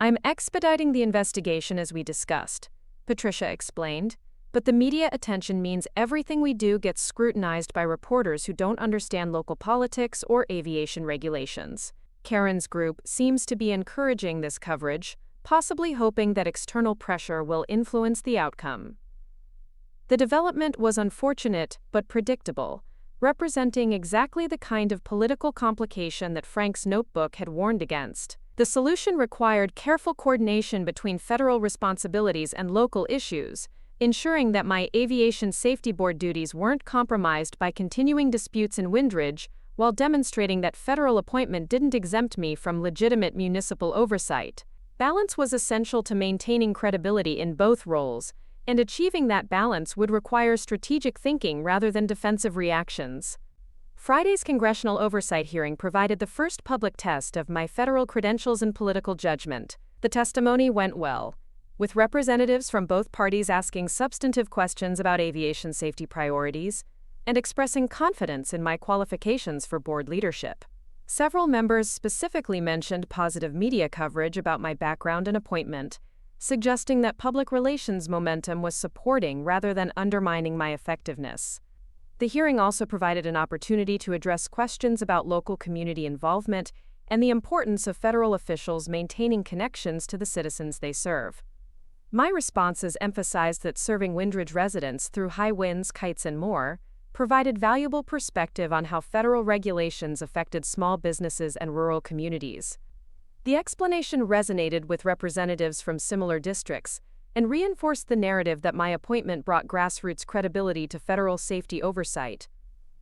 "I'm expediting the investigation as we discussed," Patricia explained, "but the media attention means everything we do gets scrutinized by reporters who don't understand local politics or aviation regulations." Karen's group seems to be encouraging this coverage, possibly hoping that external pressure will influence the outcome. The development was unfortunate but predictable, representing exactly the kind of political complication that Frank's notebook had warned against. The solution required careful coordination between federal responsibilities and local issues, ensuring that my Aviation Safety Board duties weren't compromised by continuing disputes in Windridge, while demonstrating that federal appointment didn't exempt me from legitimate municipal oversight. Balance was essential to maintaining credibility in both roles, and achieving that balance would require strategic thinking rather than defensive reactions. Friday's congressional oversight hearing provided the first public test of my federal credentials and political judgment. The testimony went well, with representatives from both parties asking substantive questions about aviation safety priorities and expressing confidence in my qualifications for board leadership. Several members specifically mentioned positive media coverage about my background and appointment, suggesting that public relations momentum was supporting rather than undermining my effectiveness. The hearing also provided an opportunity to address questions about local community involvement and the importance of federal officials maintaining connections to the citizens they serve. My responses emphasized that serving Windridge residents through high winds, kites, and more provided valuable perspective on how federal regulations affected small businesses and rural communities. The explanation resonated with representatives from similar districts and reinforced the narrative that my appointment brought grassroots credibility to federal safety oversight.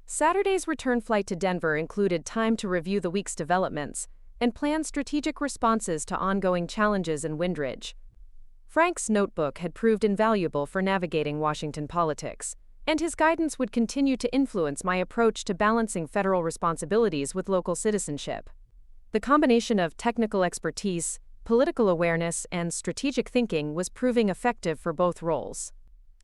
Saturday's return flight to Denver included time to review the week's developments and plan strategic responses to ongoing challenges in Windridge. Frank's notebook had proved invaluable for navigating Washington politics, and his guidance would continue to influence my approach to balancing federal responsibilities with local citizenship. The combination of technical expertise, political awareness, and strategic thinking was proving effective for both roles.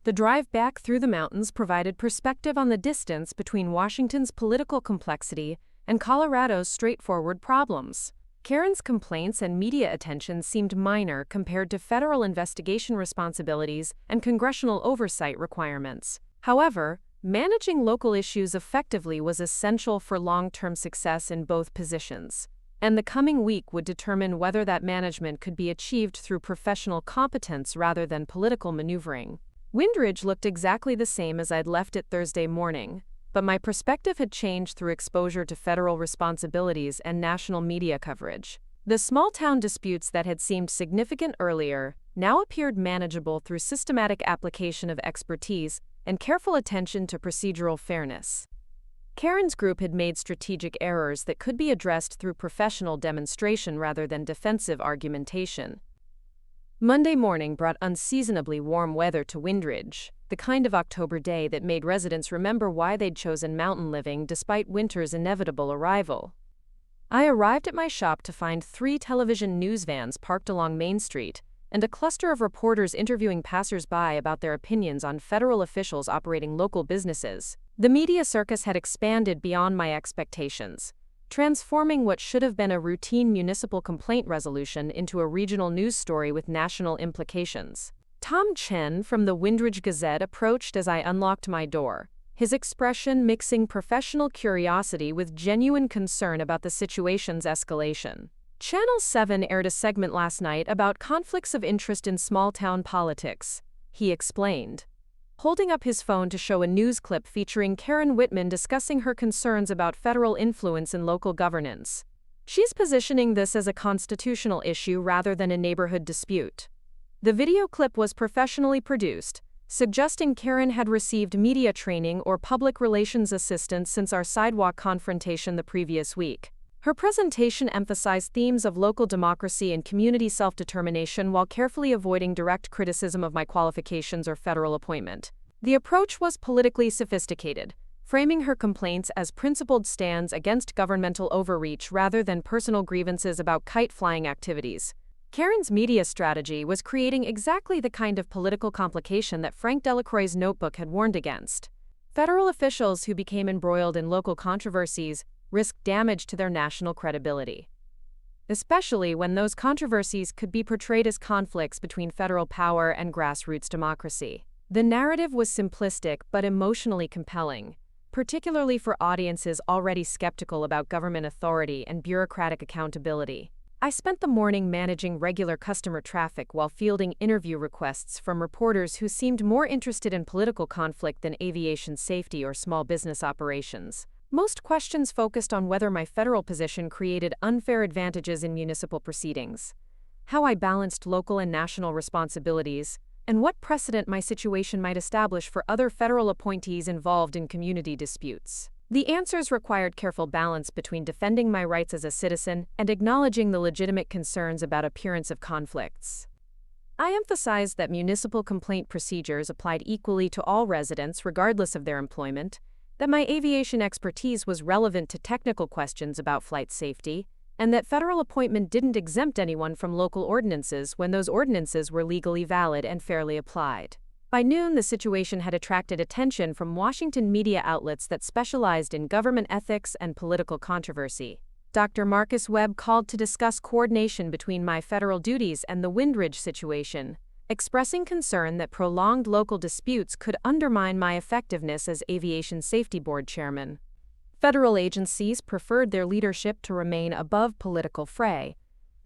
The drive back through the mountains provided perspective on the distance between Washington's political complexity and Colorado's straightforward problems. Karen's complaints and media attention seemed minor compared to federal investigation responsibilities and congressional oversight requirements. However, managing local issues effectively was essential for long-term success in both positions, and the coming week would determine whether that management could be achieved through professional competence rather than political maneuvering. Windridge looked exactly the same as I'd left it Thursday morning, but my perspective had changed through exposure to federal responsibilities and national media coverage. The small-town disputes that had seemed significant earlier now appeared manageable through systematic application of expertise and careful attention to procedural fairness. Karen's group had made strategic errors that could be addressed through professional demonstration rather than defensive argumentation. Monday morning brought unseasonably warm weather to Windridge, the kind of October day that made residents remember why they'd chosen mountain living despite winter's inevitable arrival. I arrived at my shop to find 3 television news vans parked along Main Street and a cluster of reporters interviewing passers-by about their opinions on federal officials operating local businesses. The media circus had expanded beyond my expectations, transforming what should have been a routine municipal complaint resolution into a regional news story with national implications. Tom Chen from the Windridge Gazette approached as I unlocked my door, his expression mixing professional curiosity with genuine concern about the situation's escalation. Channel 7 aired a segment last night about conflicts of interest in small-town politics, he explained, holding up his phone to show a news clip featuring Karen Whitman discussing her concerns about federal influence in local governance. She's positioning this as a constitutional issue rather than a neighborhood dispute. The video clip was professionally produced, suggesting Karen had received media training or public relations assistance since our sidewalk confrontation the previous week. Her presentation emphasized themes of local democracy and community self-determination while carefully avoiding direct criticism of my qualifications or federal appointment. The approach was politically sophisticated, framing her complaints as principled stands against governmental overreach rather than personal grievances about kite flying activities. Karen's media strategy was creating exactly the kind of political complication that Frank Delacroix's notebook had warned against. Federal officials who became embroiled in local controversies risked damage to their national credibility, especially when those controversies could be portrayed as conflicts between federal power and grassroots democracy. The narrative was simplistic but emotionally compelling, particularly for audiences already skeptical about government authority and bureaucratic accountability. I spent the morning managing regular customer traffic while fielding interview requests from reporters who seemed more interested in political conflict than aviation safety or small business operations. Most questions focused on whether my federal position created unfair advantages in municipal proceedings, how I balanced local and national responsibilities, and what precedent my situation might establish for other federal appointees involved in community disputes. The answers required careful balance between defending my rights as a citizen and acknowledging the legitimate concerns about appearance of conflicts. I emphasized that municipal complaint procedures applied equally to all residents regardless of their employment, that my aviation expertise was relevant to technical questions about flight safety, and that federal appointment didn't exempt anyone from local ordinances when those ordinances were legally valid and fairly applied. By noon, the situation had attracted attention from Washington media outlets that specialized in government ethics and political controversy. Dr. Marcus Webb called to discuss coordination between my federal duties and the Windridge situation, expressing concern that prolonged local disputes could undermine my effectiveness as Aviation Safety Board chairman. Federal agencies preferred their leadership to remain above political fray,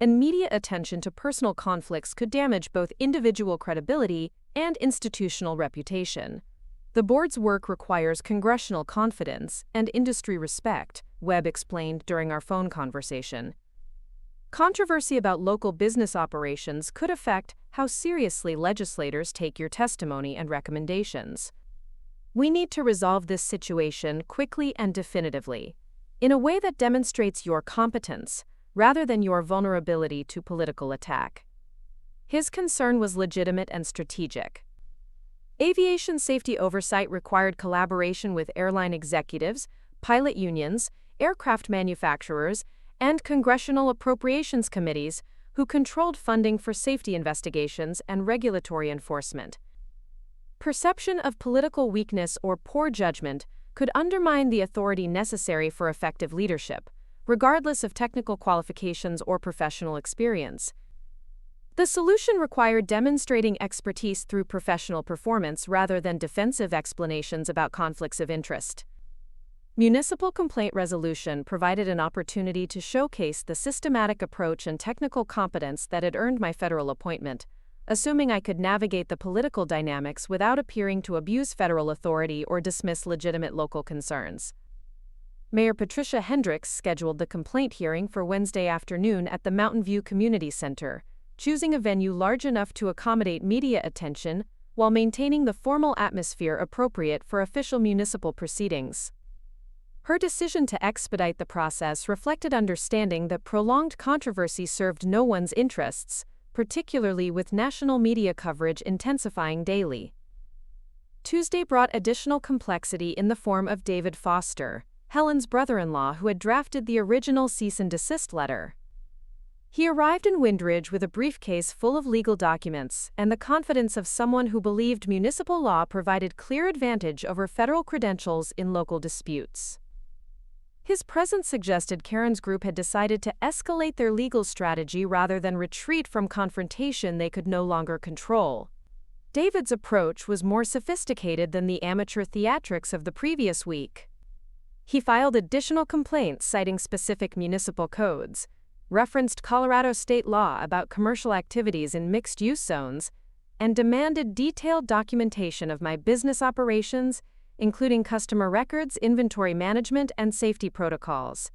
and media attention to personal conflicts could damage both individual credibility and institutional reputation. The board's work requires congressional confidence and industry respect, Webb explained during our phone conversation. Controversy about local business operations could affect how seriously legislators take your testimony and recommendations. We need to resolve this situation quickly and definitively, in a way that demonstrates your competence, rather than your vulnerability to political attack. His concern was legitimate and strategic. Aviation safety oversight required collaboration with airline executives, pilot unions, aircraft manufacturers, and congressional appropriations committees who controlled funding for safety investigations and regulatory enforcement. Perception of political weakness or poor judgment could undermine the authority necessary for effective leadership, regardless of technical qualifications or professional experience. The solution required demonstrating expertise through professional performance rather than defensive explanations about conflicts of interest. Municipal complaint resolution provided an opportunity to showcase the systematic approach and technical competence that had earned my federal appointment, assuming I could navigate the political dynamics without appearing to abuse federal authority or dismiss legitimate local concerns. Mayor Patricia Hendricks scheduled the complaint hearing for Wednesday afternoon at the Mountain View Community Center, choosing a venue large enough to accommodate media attention while maintaining the formal atmosphere appropriate for official municipal proceedings. Her decision to expedite the process reflected understanding that prolonged controversy served no one's interests, particularly with national media coverage intensifying daily. Tuesday brought additional complexity in the form of David Foster, Helen's brother-in-law who had drafted the original cease-and-desist letter. He arrived in Windridge with a briefcase full of legal documents and the confidence of someone who believed municipal law provided clear advantage over federal credentials in local disputes. His presence suggested Karen's group had decided to escalate their legal strategy rather than retreat from confrontation they could no longer control. David's approach was more sophisticated than the amateur theatrics of the previous week. He filed additional complaints citing specific municipal codes, referenced Colorado state law about commercial activities in mixed-use zones, and demanded detailed documentation of my business operations, including customer records, inventory management, and safety protocols.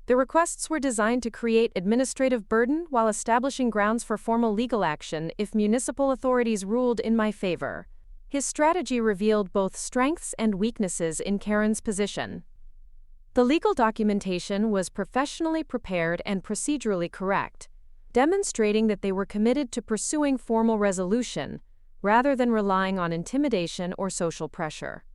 The requests were designed to create administrative burden while establishing grounds for formal legal action if municipal authorities ruled in my favor. His strategy revealed both strengths and weaknesses in Karen's position. The legal documentation was professionally prepared and procedurally correct, demonstrating that they were committed to pursuing formal resolution, rather than relying on intimidation or social pressure.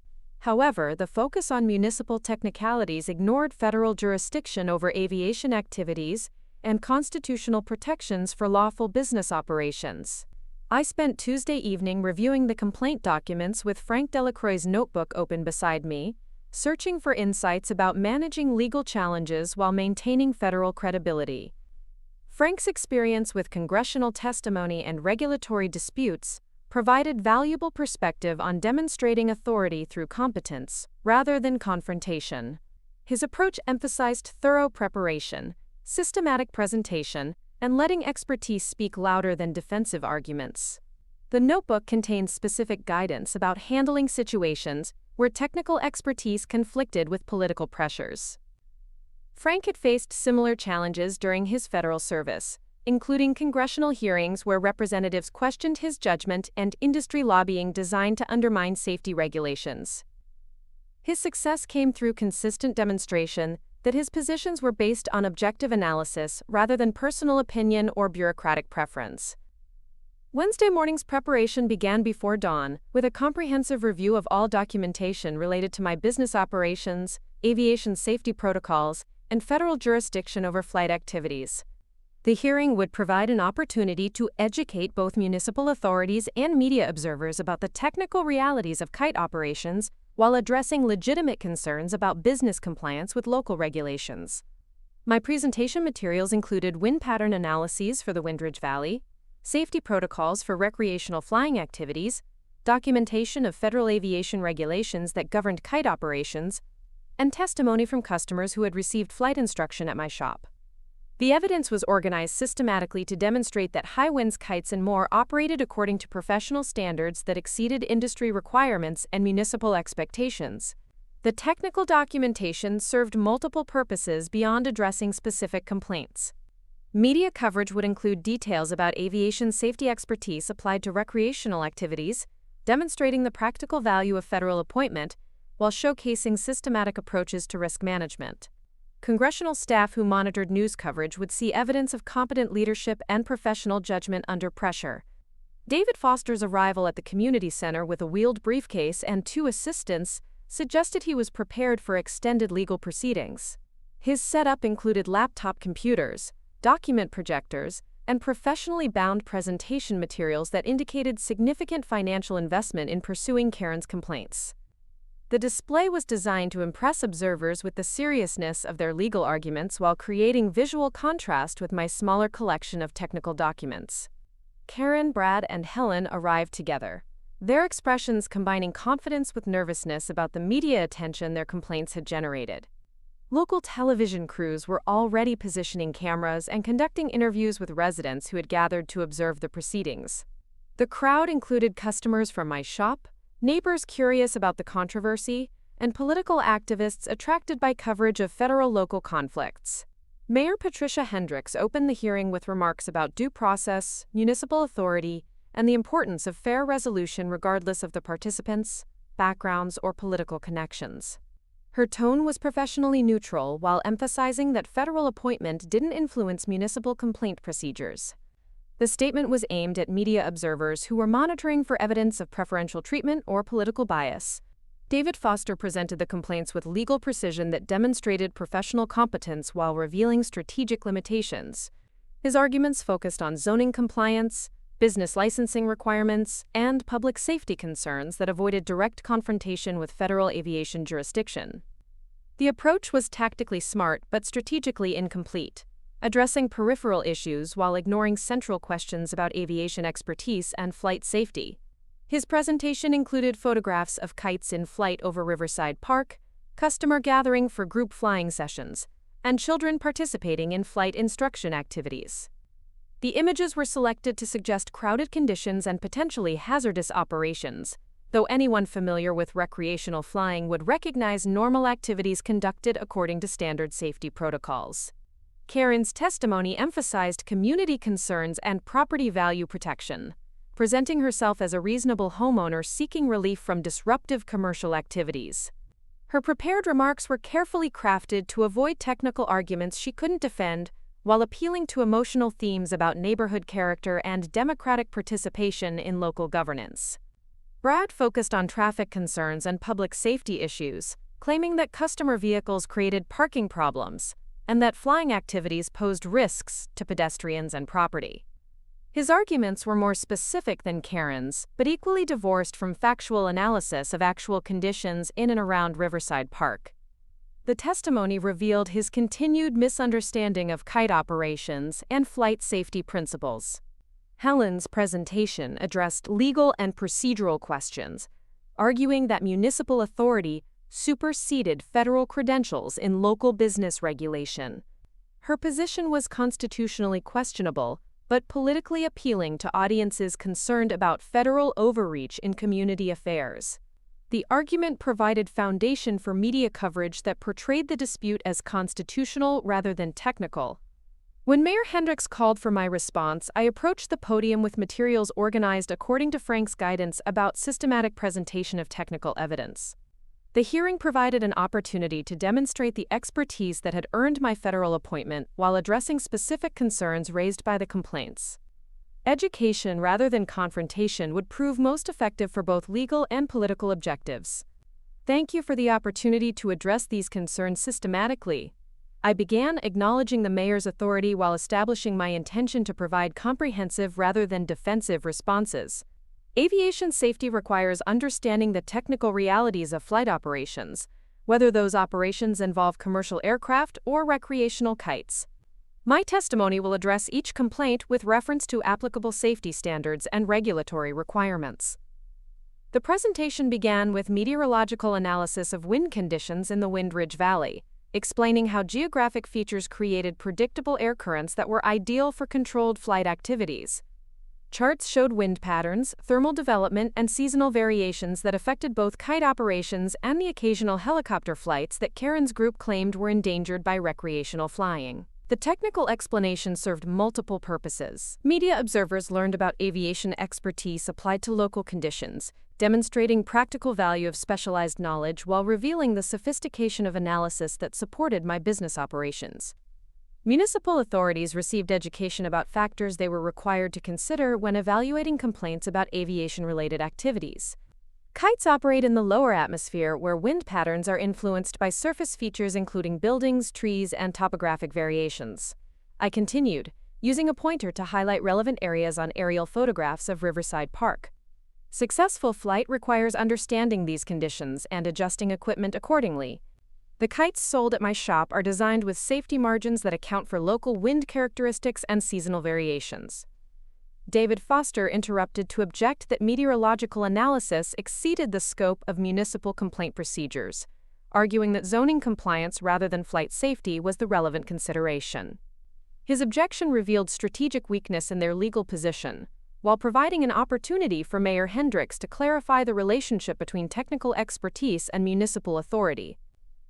However, the focus on municipal technicalities ignored federal jurisdiction over aviation activities and constitutional protections for lawful business operations. I spent Tuesday evening reviewing the complaint documents with Frank Delacroix's notebook open beside me, searching for insights about managing legal challenges while maintaining federal credibility. Frank's experience with congressional testimony and regulatory disputes provided valuable perspective on demonstrating authority through competence, rather than confrontation. His approach emphasized thorough preparation, systematic presentation, and letting expertise speak louder than defensive arguments. The notebook contains specific guidance about handling situations where technical expertise conflicted with political pressures. Frank had faced similar challenges during his federal service, including congressional hearings where representatives questioned his judgment and industry lobbying designed to undermine safety regulations. His success came through consistent demonstration that his positions were based on objective analysis rather than personal opinion or bureaucratic preference. Wednesday morning's preparation began before dawn, with a comprehensive review of all documentation related to my business operations, aviation safety protocols, and federal jurisdiction over flight activities. The hearing would provide an opportunity to educate both municipal authorities and media observers about the technical realities of kite operations while addressing legitimate concerns about business compliance with local regulations. My presentation materials included wind pattern analyses for the Windridge Valley, safety protocols for recreational flying activities, documentation of federal aviation regulations that governed kite operations, and testimony from customers who had received flight instruction at my shop. The evidence was organized systematically to demonstrate that high winds kites and more operated according to professional standards that exceeded industry requirements and municipal expectations. The technical documentation served multiple purposes beyond addressing specific complaints. Media coverage would include details about aviation safety expertise applied to recreational activities, demonstrating the practical value of federal appointment, while showcasing systematic approaches to risk management. Congressional staff who monitored news coverage would see evidence of competent leadership and professional judgment under pressure. David Foster's arrival at the community center with a wheeled briefcase and 2 assistants suggested he was prepared for extended legal proceedings. His setup included laptop computers, document projectors, and professionally bound presentation materials that indicated significant financial investment in pursuing Karen's complaints. The display was designed to impress observers with the seriousness of their legal arguments while creating visual contrast with my smaller collection of technical documents. Karen, Brad, and Helen arrived together, their expressions combining confidence with nervousness about the media attention their complaints had generated. Local television crews were already positioning cameras and conducting interviews with residents who had gathered to observe the proceedings. The crowd included customers from my shop, neighbors curious about the controversy, and political activists attracted by coverage of federal-local conflicts. Mayor Patricia Hendricks opened the hearing with remarks about due process, municipal authority, and the importance of fair resolution regardless of the participants, backgrounds, or political connections. Her tone was professionally neutral while emphasizing that federal appointment didn't influence municipal complaint procedures. The statement was aimed at media observers who were monitoring for evidence of preferential treatment or political bias. David Foster presented the complaints with legal precision that demonstrated professional competence while revealing strategic limitations. His arguments focused on zoning compliance, business licensing requirements, and public safety concerns that avoided direct confrontation with federal aviation jurisdiction. The approach was tactically smart but strategically incomplete, addressing peripheral issues while ignoring central questions about aviation expertise and flight safety. His presentation included photographs of kites in flight over Riverside Park, customer gathering for group flying sessions, and children participating in flight instruction activities. The images were selected to suggest crowded conditions and potentially hazardous operations, though anyone familiar with recreational flying would recognize normal activities conducted according to standard safety protocols. Karen's testimony emphasized community concerns and property value protection, presenting herself as a reasonable homeowner seeking relief from disruptive commercial activities. Her prepared remarks were carefully crafted to avoid technical arguments she couldn't defend, while appealing to emotional themes about neighborhood character and democratic participation in local governance. Brad focused on traffic concerns and public safety issues, claiming that customer vehicles created parking problems, and that flying activities posed risks to pedestrians and property. His arguments were more specific than Karen's, but equally divorced from factual analysis of actual conditions in and around Riverside Park. The testimony revealed his continued misunderstanding of kite operations and flight safety principles. Helen's presentation addressed legal and procedural questions, arguing that municipal authority superseded federal credentials in local business regulation. Her position was constitutionally questionable, but politically appealing to audiences concerned about federal overreach in community affairs. The argument provided foundation for media coverage that portrayed the dispute as constitutional rather than technical. When Mayor Hendricks called for my response, I approached the podium with materials organized according to Frank's guidance about systematic presentation of technical evidence. The hearing provided an opportunity to demonstrate the expertise that had earned my federal appointment while addressing specific concerns raised by the complaints. Education rather than confrontation would prove most effective for both legal and political objectives. Thank you for the opportunity to address these concerns systematically. I began acknowledging the mayor's authority while establishing my intention to provide comprehensive rather than defensive responses. Aviation safety requires understanding the technical realities of flight operations, whether those operations involve commercial aircraft or recreational kites. My testimony will address each complaint with reference to applicable safety standards and regulatory requirements. The presentation began with meteorological analysis of wind conditions in the Wind Ridge Valley, explaining how geographic features created predictable air currents that were ideal for controlled flight activities. Charts showed wind patterns, thermal development, and seasonal variations that affected both kite operations and the occasional helicopter flights that Karen's group claimed were endangered by recreational flying. The technical explanation served multiple purposes. Media observers learned about aviation expertise applied to local conditions, demonstrating practical value of specialized knowledge while revealing the sophistication of analysis that supported my business operations. Municipal authorities received education about factors they were required to consider when evaluating complaints about aviation-related activities. Kites operate in the lower atmosphere where wind patterns are influenced by surface features including buildings, trees, and topographic variations. I continued, using a pointer to highlight relevant areas on aerial photographs of Riverside Park. Successful flight requires understanding these conditions and adjusting equipment accordingly. The kites sold at my shop are designed with safety margins that account for local wind characteristics and seasonal variations. David Foster interrupted to object that meteorological analysis exceeded the scope of municipal complaint procedures, arguing that zoning compliance rather than flight safety was the relevant consideration. His objection revealed strategic weakness in their legal position, while providing an opportunity for Mayor Hendricks to clarify the relationship between technical expertise and municipal authority.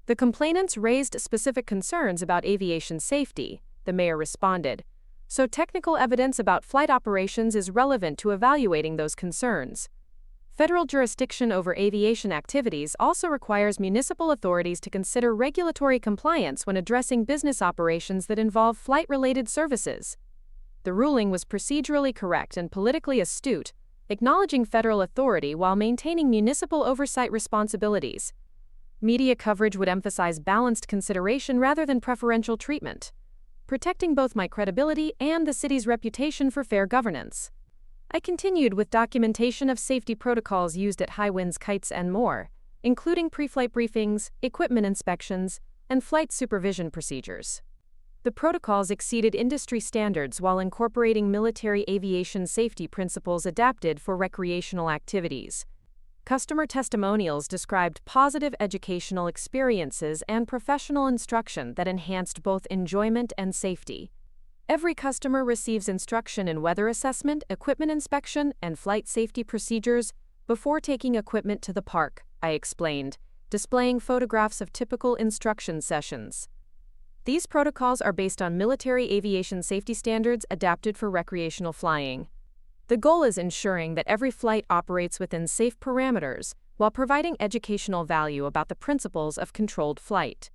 The complainants raised specific concerns about aviation safety, the mayor responded, so technical evidence about flight operations is relevant to evaluating those concerns. Federal jurisdiction over aviation activities also requires municipal authorities to consider regulatory compliance when addressing business operations that involve flight-related services. The ruling was procedurally correct and politically astute, acknowledging federal authority while maintaining municipal oversight responsibilities. Media coverage would emphasize balanced consideration rather than preferential treatment, protecting both my credibility and the city's reputation for fair governance. I continued with documentation of safety protocols used at high winds, kites, and more, including pre-flight briefings, equipment inspections, and flight supervision procedures. The protocols exceeded industry standards while incorporating military aviation safety principles adapted for recreational activities. Customer testimonials described positive educational experiences and professional instruction that enhanced both enjoyment and safety. Every customer receives instruction in weather assessment, equipment inspection, and flight safety procedures before taking equipment to the park, I explained, displaying photographs of typical instruction sessions. These protocols are based on military aviation safety standards adapted for recreational flying. The goal is ensuring that every flight operates within safe parameters while providing educational value about the principles of controlled flight.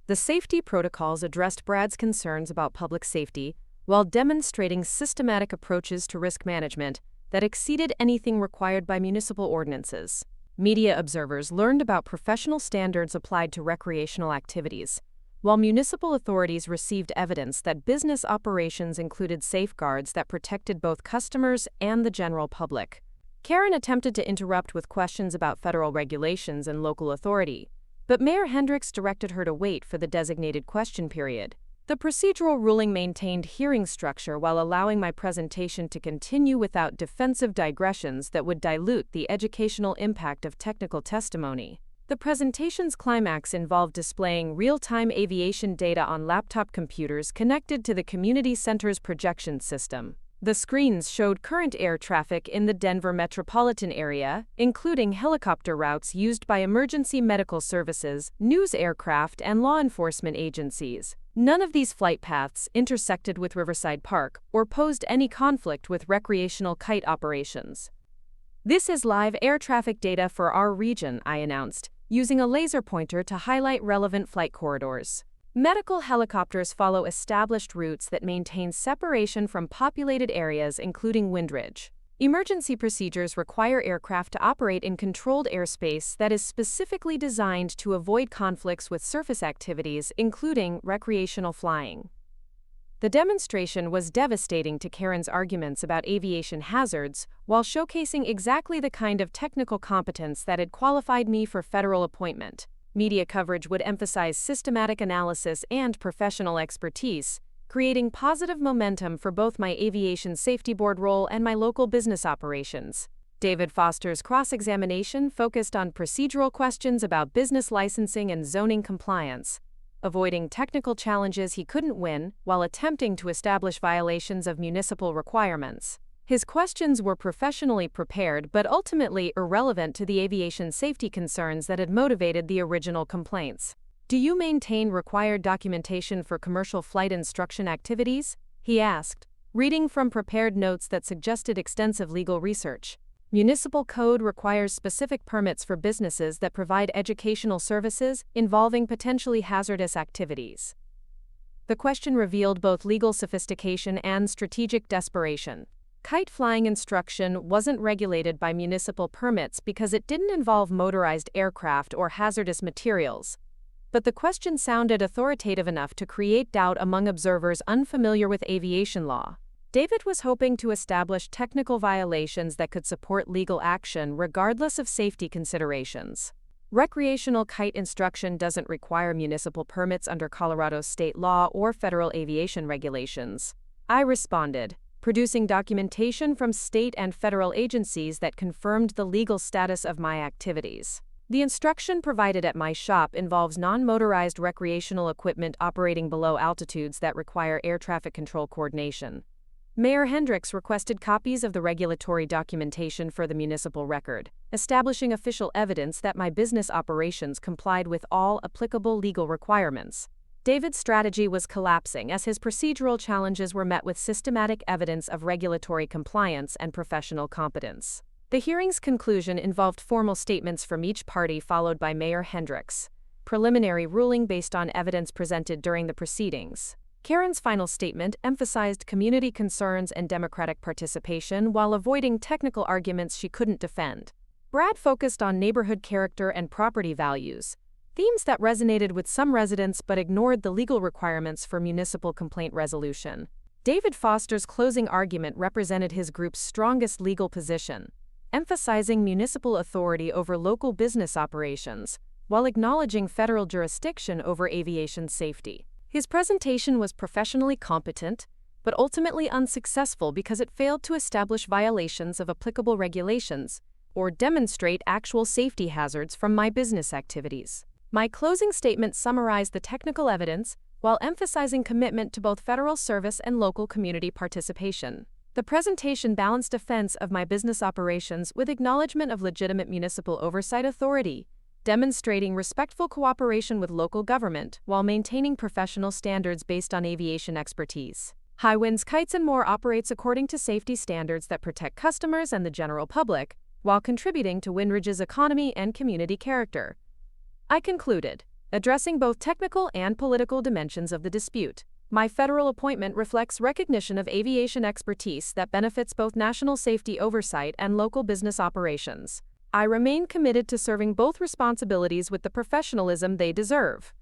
The safety protocols addressed Brad's concerns about public safety while demonstrating systematic approaches to risk management that exceeded anything required by municipal ordinances. Media observers learned about professional standards applied to recreational activities, while municipal authorities received evidence that business operations included safeguards that protected both customers and the general public. Karen attempted to interrupt with questions about federal regulations and local authority, but Mayor Hendricks directed her to wait for the designated question period. The procedural ruling maintained hearing structure while allowing my presentation to continue without defensive digressions that would dilute the educational impact of technical testimony. The presentation's climax involved displaying real-time aviation data on laptop computers connected to the community center's projection system. The screens showed current air traffic in the Denver metropolitan area, including helicopter routes used by emergency medical services, news aircraft, and law enforcement agencies. None of these flight paths intersected with Riverside Park or posed any conflict with recreational kite operations. This is live air traffic data for our region, I announced, using a laser pointer to highlight relevant flight corridors. Medical helicopters follow established routes that maintain separation from populated areas, including windridge. Emergency procedures require aircraft to operate in controlled airspace that is specifically designed to avoid conflicts with surface activities, including recreational flying. The demonstration was devastating to Karen's arguments about aviation hazards, while showcasing exactly the kind of technical competence that had qualified me for federal appointment. Media coverage would emphasize systematic analysis and professional expertise, creating positive momentum for both my Aviation Safety Board role and my local business operations. David Foster's cross-examination focused on procedural questions about business licensing and zoning compliance, avoiding technical challenges he couldn't win while attempting to establish violations of municipal requirements. His questions were professionally prepared but ultimately irrelevant to the aviation safety concerns that had motivated the original complaints. "Do you maintain required documentation for commercial flight instruction activities?" he asked, reading from prepared notes that suggested extensive legal research. Municipal code requires specific permits for businesses that provide educational services involving potentially hazardous activities. The question revealed both legal sophistication and strategic desperation. Kite flying instruction wasn't regulated by municipal permits because it didn't involve motorized aircraft or hazardous materials. but the question sounded authoritative enough to create doubt among observers unfamiliar with aviation law. David was hoping to establish technical violations that could support legal action regardless of safety considerations. Recreational kite instruction doesn't require municipal permits under Colorado's state law or federal aviation regulations. I responded, producing documentation from state and federal agencies that confirmed the legal status of my activities. The instruction provided at my shop involves non-motorized recreational equipment operating below altitudes that require air traffic control coordination. Mayor Hendricks requested copies of the regulatory documentation for the municipal record, establishing official evidence that my business operations complied with all applicable legal requirements. David's strategy was collapsing as his procedural challenges were met with systematic evidence of regulatory compliance and professional competence. The hearing's conclusion involved formal statements from each party followed by Mayor Hendricks' preliminary ruling based on evidence presented during the proceedings. Karen's final statement emphasized community concerns and democratic participation while avoiding technical arguments she couldn't defend. Brad focused on neighborhood character and property values, themes that resonated with some residents but ignored the legal requirements for municipal complaint resolution. David Foster's closing argument represented his group's strongest legal position, emphasizing municipal authority over local business operations, while acknowledging federal jurisdiction over aviation safety. His presentation was professionally competent, but ultimately unsuccessful because it failed to establish violations of applicable regulations or demonstrate actual safety hazards from my business activities. My closing statement summarized the technical evidence while emphasizing commitment to both federal service and local community participation. The presentation balanced defense of my business operations with acknowledgement of legitimate municipal oversight authority, demonstrating respectful cooperation with local government while maintaining professional standards based on aviation expertise. High Winds Kites and More operates according to safety standards that protect customers and the general public, while contributing to Windridge's economy and community character. I concluded, addressing both technical and political dimensions of the dispute. My federal appointment reflects recognition of aviation expertise that benefits both national safety oversight and local business operations. I remain committed to serving both responsibilities with the professionalism they deserve.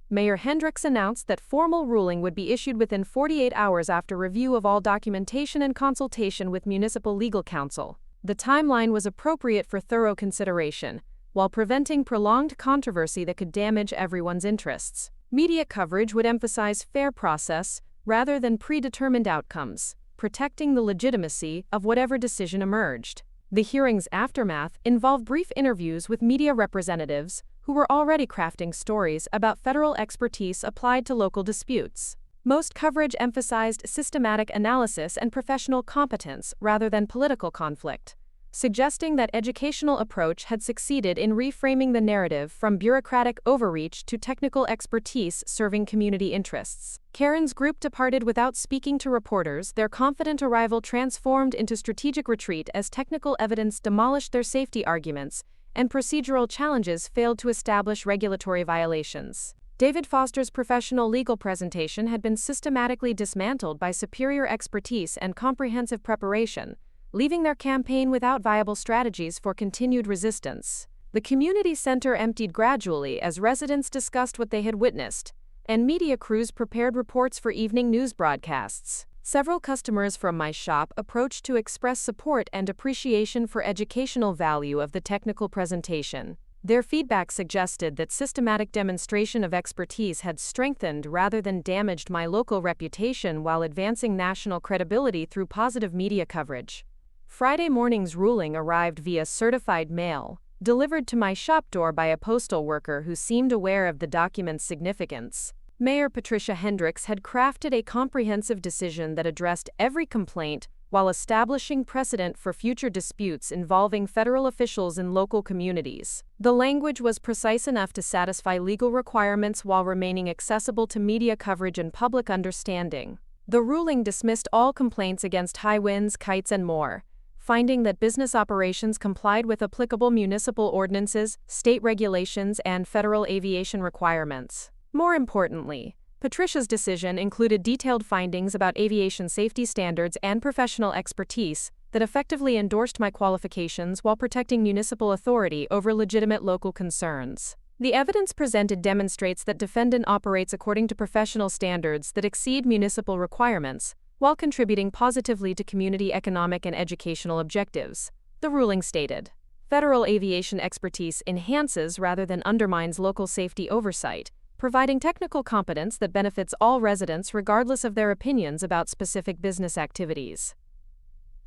Mayor Hendricks announced that formal ruling would be issued within 48 hours after review of all documentation and consultation with municipal legal counsel. The timeline was appropriate for thorough consideration, while preventing prolonged controversy that could damage everyone's interests. Media coverage would emphasize fair process rather than predetermined outcomes, protecting the legitimacy of whatever decision emerged. The hearing's aftermath involved brief interviews with media representatives who were already crafting stories about federal expertise applied to local disputes. Most coverage emphasized systematic analysis and professional competence rather than political conflict, suggesting that educational approach had succeeded in reframing the narrative from bureaucratic overreach to technical expertise serving community interests. Karen's group departed without speaking to reporters, their confident arrival transformed into strategic retreat as technical evidence demolished their safety arguments and procedural challenges failed to establish regulatory violations. David Foster's professional legal presentation had been systematically dismantled by superior expertise and comprehensive preparation, leaving their campaign without viable strategies for continued resistance. The community center emptied gradually as residents discussed what they had witnessed, and media crews prepared reports for evening news broadcasts. Several customers from my shop approached to express support and appreciation for educational value of the technical presentation. Their feedback suggested that systematic demonstration of expertise had strengthened rather than damaged my local reputation while advancing national credibility through positive media coverage. Friday morning's ruling arrived via certified mail, delivered to my shop door by a postal worker who seemed aware of the document's significance. Mayor Patricia Hendricks had crafted a comprehensive decision that addressed every complaint while establishing precedent for future disputes involving federal officials in local communities. The language was precise enough to satisfy legal requirements while remaining accessible to media coverage and public understanding. The ruling dismissed all complaints against High Winds, Kites and More, finding that business operations complied with applicable municipal ordinances, state regulations, and federal aviation requirements. More importantly, Patricia's decision included detailed findings about aviation safety standards and professional expertise that effectively endorsed my qualifications while protecting municipal authority over legitimate local concerns. The evidence presented demonstrates that defendant operates according to professional standards that exceed municipal requirements, while contributing positively to community economic and educational objectives. The ruling stated, "Federal aviation expertise enhances rather than undermines local safety oversight, providing technical competence that benefits all residents regardless of their opinions about specific business activities."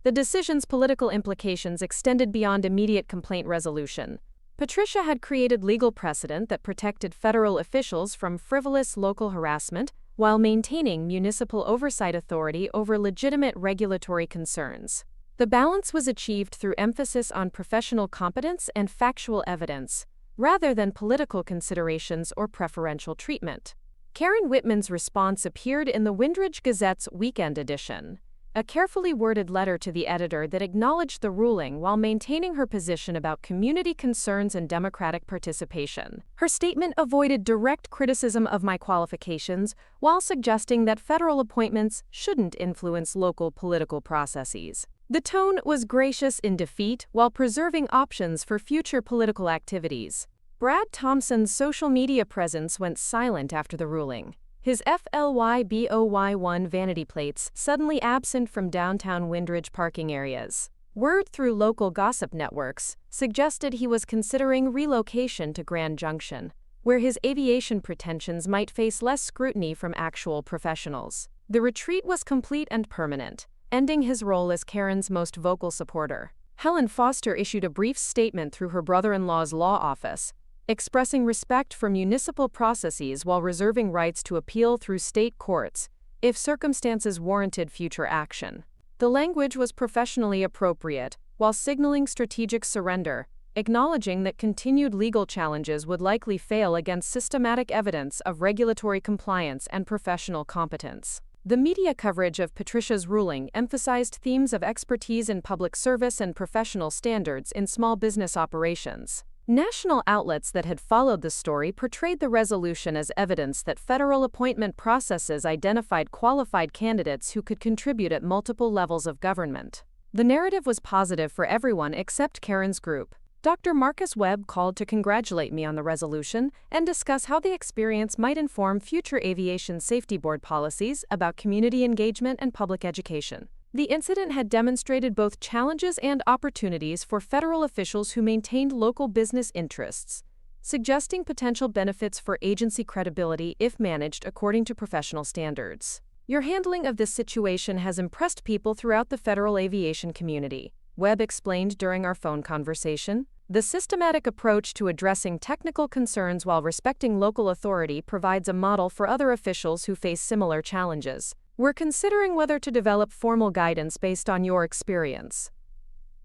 The decision's political implications extended beyond immediate complaint resolution. Patricia had created legal precedent that protected federal officials from frivolous local harassment while maintaining municipal oversight authority over legitimate regulatory concerns. The balance was achieved through emphasis on professional competence and factual evidence, rather than political considerations or preferential treatment. Karen Whitman's response appeared in the Windridge Gazette's weekend edition, a carefully worded letter to the editor that acknowledged the ruling while maintaining her position about community concerns and democratic participation. Her statement avoided direct criticism of my qualifications while suggesting that federal appointments shouldn't influence local political processes. The tone was gracious in defeat while preserving options for future political activities. Brad Thompson's social media presence went silent after the ruling, his FLYBOY1 vanity plates suddenly absent from downtown Windridge parking areas. Word through local gossip networks suggested he was considering relocation to Grand Junction, where his aviation pretensions might face less scrutiny from actual professionals. The retreat was complete and permanent, ending his role as Karen's most vocal supporter. Helen Foster issued a brief statement through her brother-in-law's law office, expressing respect for municipal processes while reserving rights to appeal through state courts if circumstances warranted future action. The language was professionally appropriate, while signaling strategic surrender, acknowledging that continued legal challenges would likely fail against systematic evidence of regulatory compliance and professional competence. The media coverage of Patricia's ruling emphasized themes of expertise in public service and professional standards in small business operations. National outlets that had followed the story portrayed the resolution as evidence that federal appointment processes identified qualified candidates who could contribute at multiple levels of government. The narrative was positive for everyone except Karen's group. Dr. Marcus Webb called to congratulate me on the resolution and discuss how the experience might inform future Aviation Safety Board policies about community engagement and public education. The incident had demonstrated both challenges and opportunities for federal officials who maintained local business interests, suggesting potential benefits for agency credibility if managed according to professional standards. Your handling of this situation has impressed people throughout the federal aviation community, Webb explained during our phone conversation. The systematic approach to addressing technical concerns while respecting local authority provides a model for other officials who face similar challenges. We're considering whether to develop formal guidance based on your experience.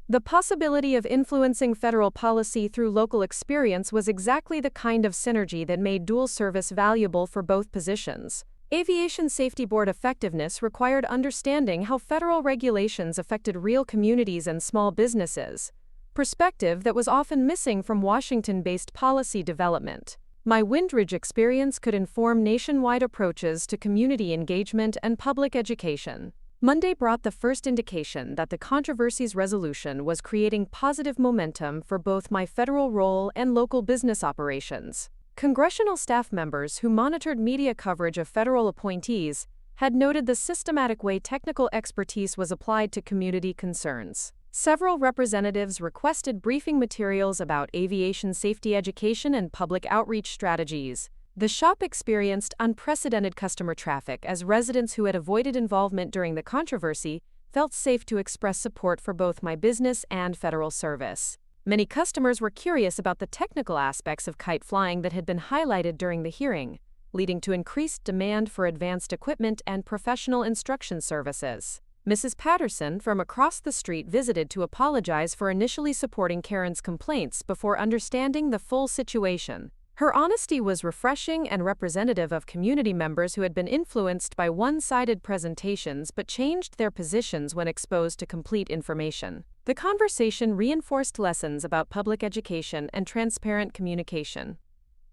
The possibility of influencing federal policy through local experience was exactly the kind of synergy that made dual service valuable for both positions. Aviation Safety Board effectiveness required understanding how federal regulations affected real communities and small businesses, perspective that was often missing from Washington-based policy development. My Windridge experience could inform nationwide approaches to community engagement and public education. Monday brought the first indication that the controversy's resolution was creating positive momentum for both my federal role and local business operations. Congressional staff members who monitored media coverage of federal appointees had noted the systematic way technical expertise was applied to community concerns. Several representatives requested briefing materials about aviation safety education and public outreach strategies. The shop experienced unprecedented customer traffic as residents who had avoided involvement during the controversy felt safe to express support for both my business and federal service. Many customers were curious about the technical aspects of kite flying that had been highlighted during the hearing, leading to increased demand for advanced equipment and professional instruction services. Mrs. Patterson from across the street visited to apologize for initially supporting Karen's complaints before understanding the full situation. Her honesty was refreshing and representative of community members who had been influenced by one-sided presentations but changed their positions when exposed to complete information. The conversation reinforced lessons about public education and transparent communication.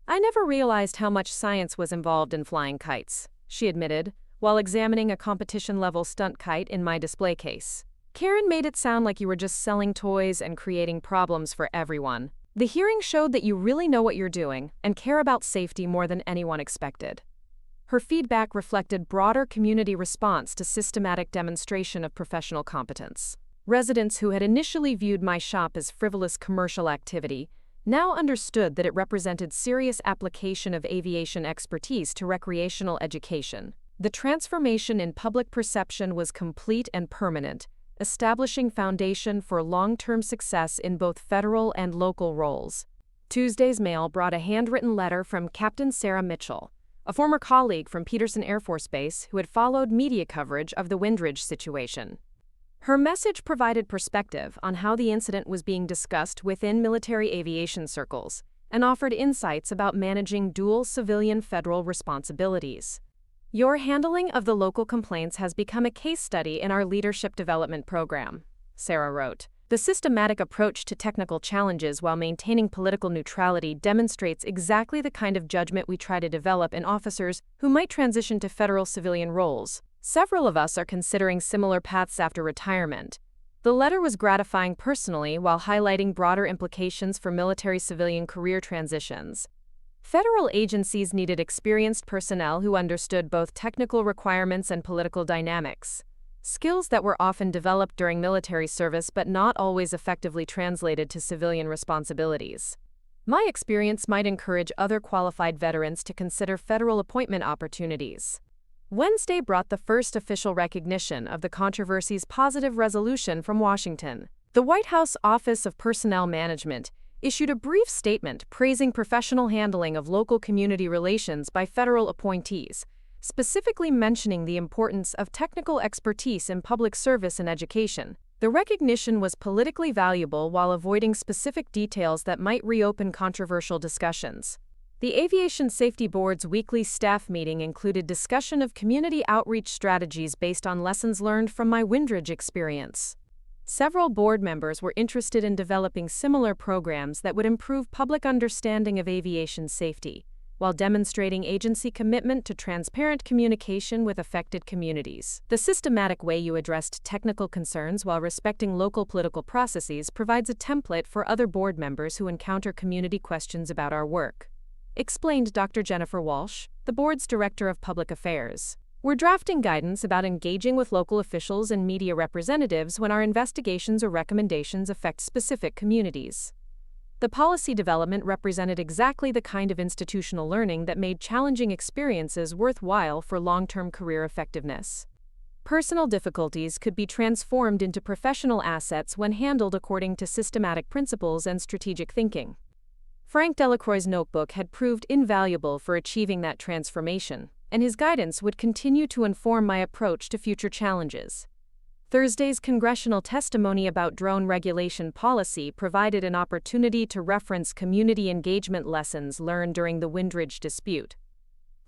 "I never realized how much science was involved in flying kites," she admitted, while examining a competition-level stunt kite in my display case. "Karen made it sound like you were just selling toys and creating problems for everyone." The hearing showed that you really know what you're doing and care about safety more than anyone expected. Her feedback reflected broader community response to systematic demonstration of professional competence. Residents who had initially viewed my shop as frivolous commercial activity now understood that it represented serious application of aviation expertise to recreational education. The transformation in public perception was complete and permanent, establishing foundation for long-term success in both federal and local roles. Tuesday's mail brought a handwritten letter from Captain Sarah Mitchell, a former colleague from Peterson Air Force Base who had followed media coverage of the Windridge situation. Her message provided perspective on how the incident was being discussed within military aviation circles and offered insights about managing dual civilian-federal responsibilities. Your handling of the local complaints has become a case study in our leadership development program, Sarah wrote. The systematic approach to technical challenges while maintaining political neutrality demonstrates exactly the kind of judgment we try to develop in officers who might transition to federal civilian roles. Several of us are considering similar paths after retirement. The letter was gratifying personally while highlighting broader implications for military-civilian career transitions. Federal agencies needed experienced personnel who understood both technical requirements and political dynamics, skills that were often developed during military service but not always effectively translated to civilian responsibilities. My experience might encourage other qualified veterans to consider federal appointment opportunities. Wednesday brought the first official recognition of the controversy's positive resolution from Washington. The White House Office of Personnel Management issued a brief statement praising professional handling of local community relations by federal appointees, specifically mentioning the importance of technical expertise in public service and education. The recognition was politically valuable while avoiding specific details that might reopen controversial discussions. The Aviation Safety Board's weekly staff meeting included discussion of community outreach strategies based on lessons learned from my Windridge experience. Several board members were interested in developing similar programs that would improve public understanding of aviation safety, while demonstrating agency commitment to transparent communication with affected communities. The systematic way you addressed technical concerns while respecting local political processes provides a template for other board members who encounter community questions about our work, explained Dr. Jennifer Walsh, the board's Director of Public Affairs. We're drafting guidance about engaging with local officials and media representatives when our investigations or recommendations affect specific communities. The policy development represented exactly the kind of institutional learning that made challenging experiences worthwhile for long-term career effectiveness. Personal difficulties could be transformed into professional assets when handled according to systematic principles and strategic thinking. Frank Delacroix's notebook had proved invaluable for achieving that transformation, and his guidance would continue to inform my approach to future challenges. Thursday's congressional testimony about drone regulation policy provided an opportunity to reference community engagement lessons learned during the Windridge dispute.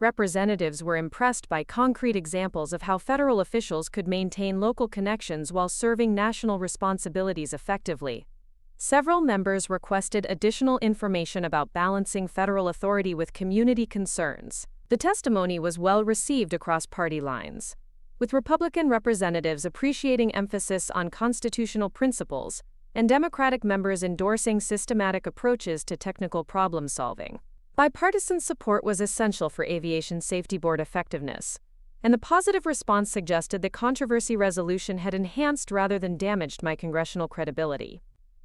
Representatives were impressed by concrete examples of how federal officials could maintain local connections while serving national responsibilities effectively. Several members requested additional information about balancing federal authority with community concerns. The testimony was well received across party lines, with Republican representatives appreciating emphasis on constitutional principles and Democratic members endorsing systematic approaches to technical problem solving. Bipartisan support was essential for Aviation Safety Board effectiveness, and the positive response suggested the controversy resolution had enhanced rather than damaged my congressional credibility.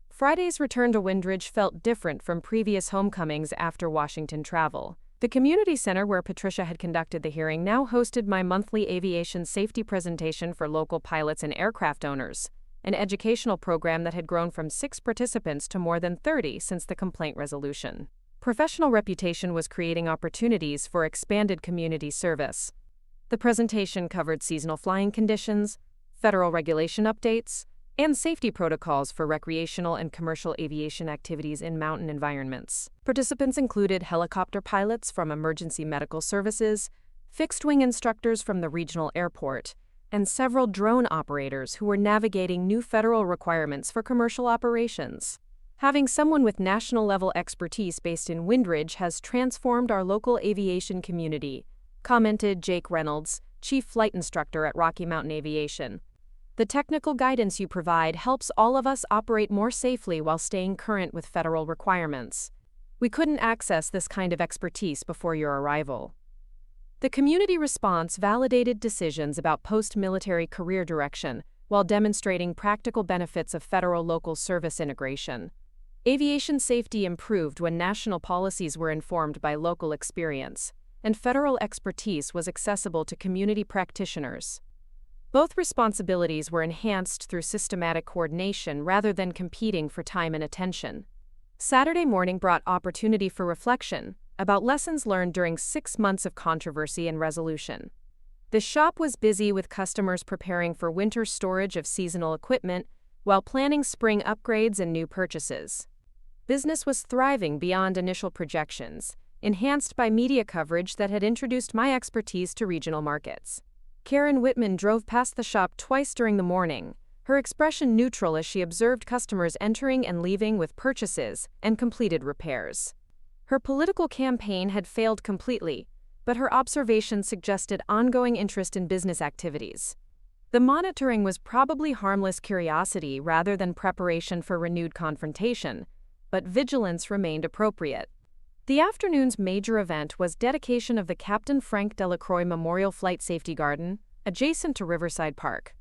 Friday's return to Windridge felt different from previous homecomings after Washington travel. The community center where Patricia had conducted the hearing now hosted my monthly aviation safety presentation for local pilots and aircraft owners, an educational program that had grown from 6 participants to more than 30 since the complaint resolution. Professional reputation was creating opportunities for expanded community service. The presentation covered seasonal flying conditions, federal regulation updates, and safety protocols for recreational and commercial aviation activities in mountain environments. Participants included helicopter pilots from emergency medical services, fixed-wing instructors from the regional airport, and several drone operators who were navigating new federal requirements for commercial operations. Having someone with national-level expertise based in Windridge has transformed our local aviation community, commented Jake Reynolds, chief flight instructor at Rocky Mountain Aviation. The technical guidance you provide helps all of us operate more safely while staying current with federal requirements. We couldn't access this kind of expertise before your arrival. The community response validated decisions about post-military career direction while demonstrating practical benefits of federal-local service integration. Aviation safety improved when national policies were informed by local experience, and federal expertise was accessible to community practitioners. Both responsibilities were enhanced through systematic coordination rather than competing for time and attention. Saturday morning brought opportunity for reflection about lessons learned during 6 months of controversy and resolution. The shop was busy with customers preparing for winter storage of seasonal equipment while planning spring upgrades and new purchases. Business was thriving beyond initial projections, enhanced by media coverage that had introduced my expertise to regional markets. Karen Whitman drove past the shop twice during the morning, her expression neutral as she observed customers entering and leaving with purchases and completed repairs. Her political campaign had failed completely, but her observations suggested ongoing interest in business activities. The monitoring was probably harmless curiosity rather than preparation for renewed confrontation, but vigilance remained appropriate. The afternoon's major event was dedication of the Captain Frank Delacroix Memorial Flight Safety Garden, adjacent to Riverside Park.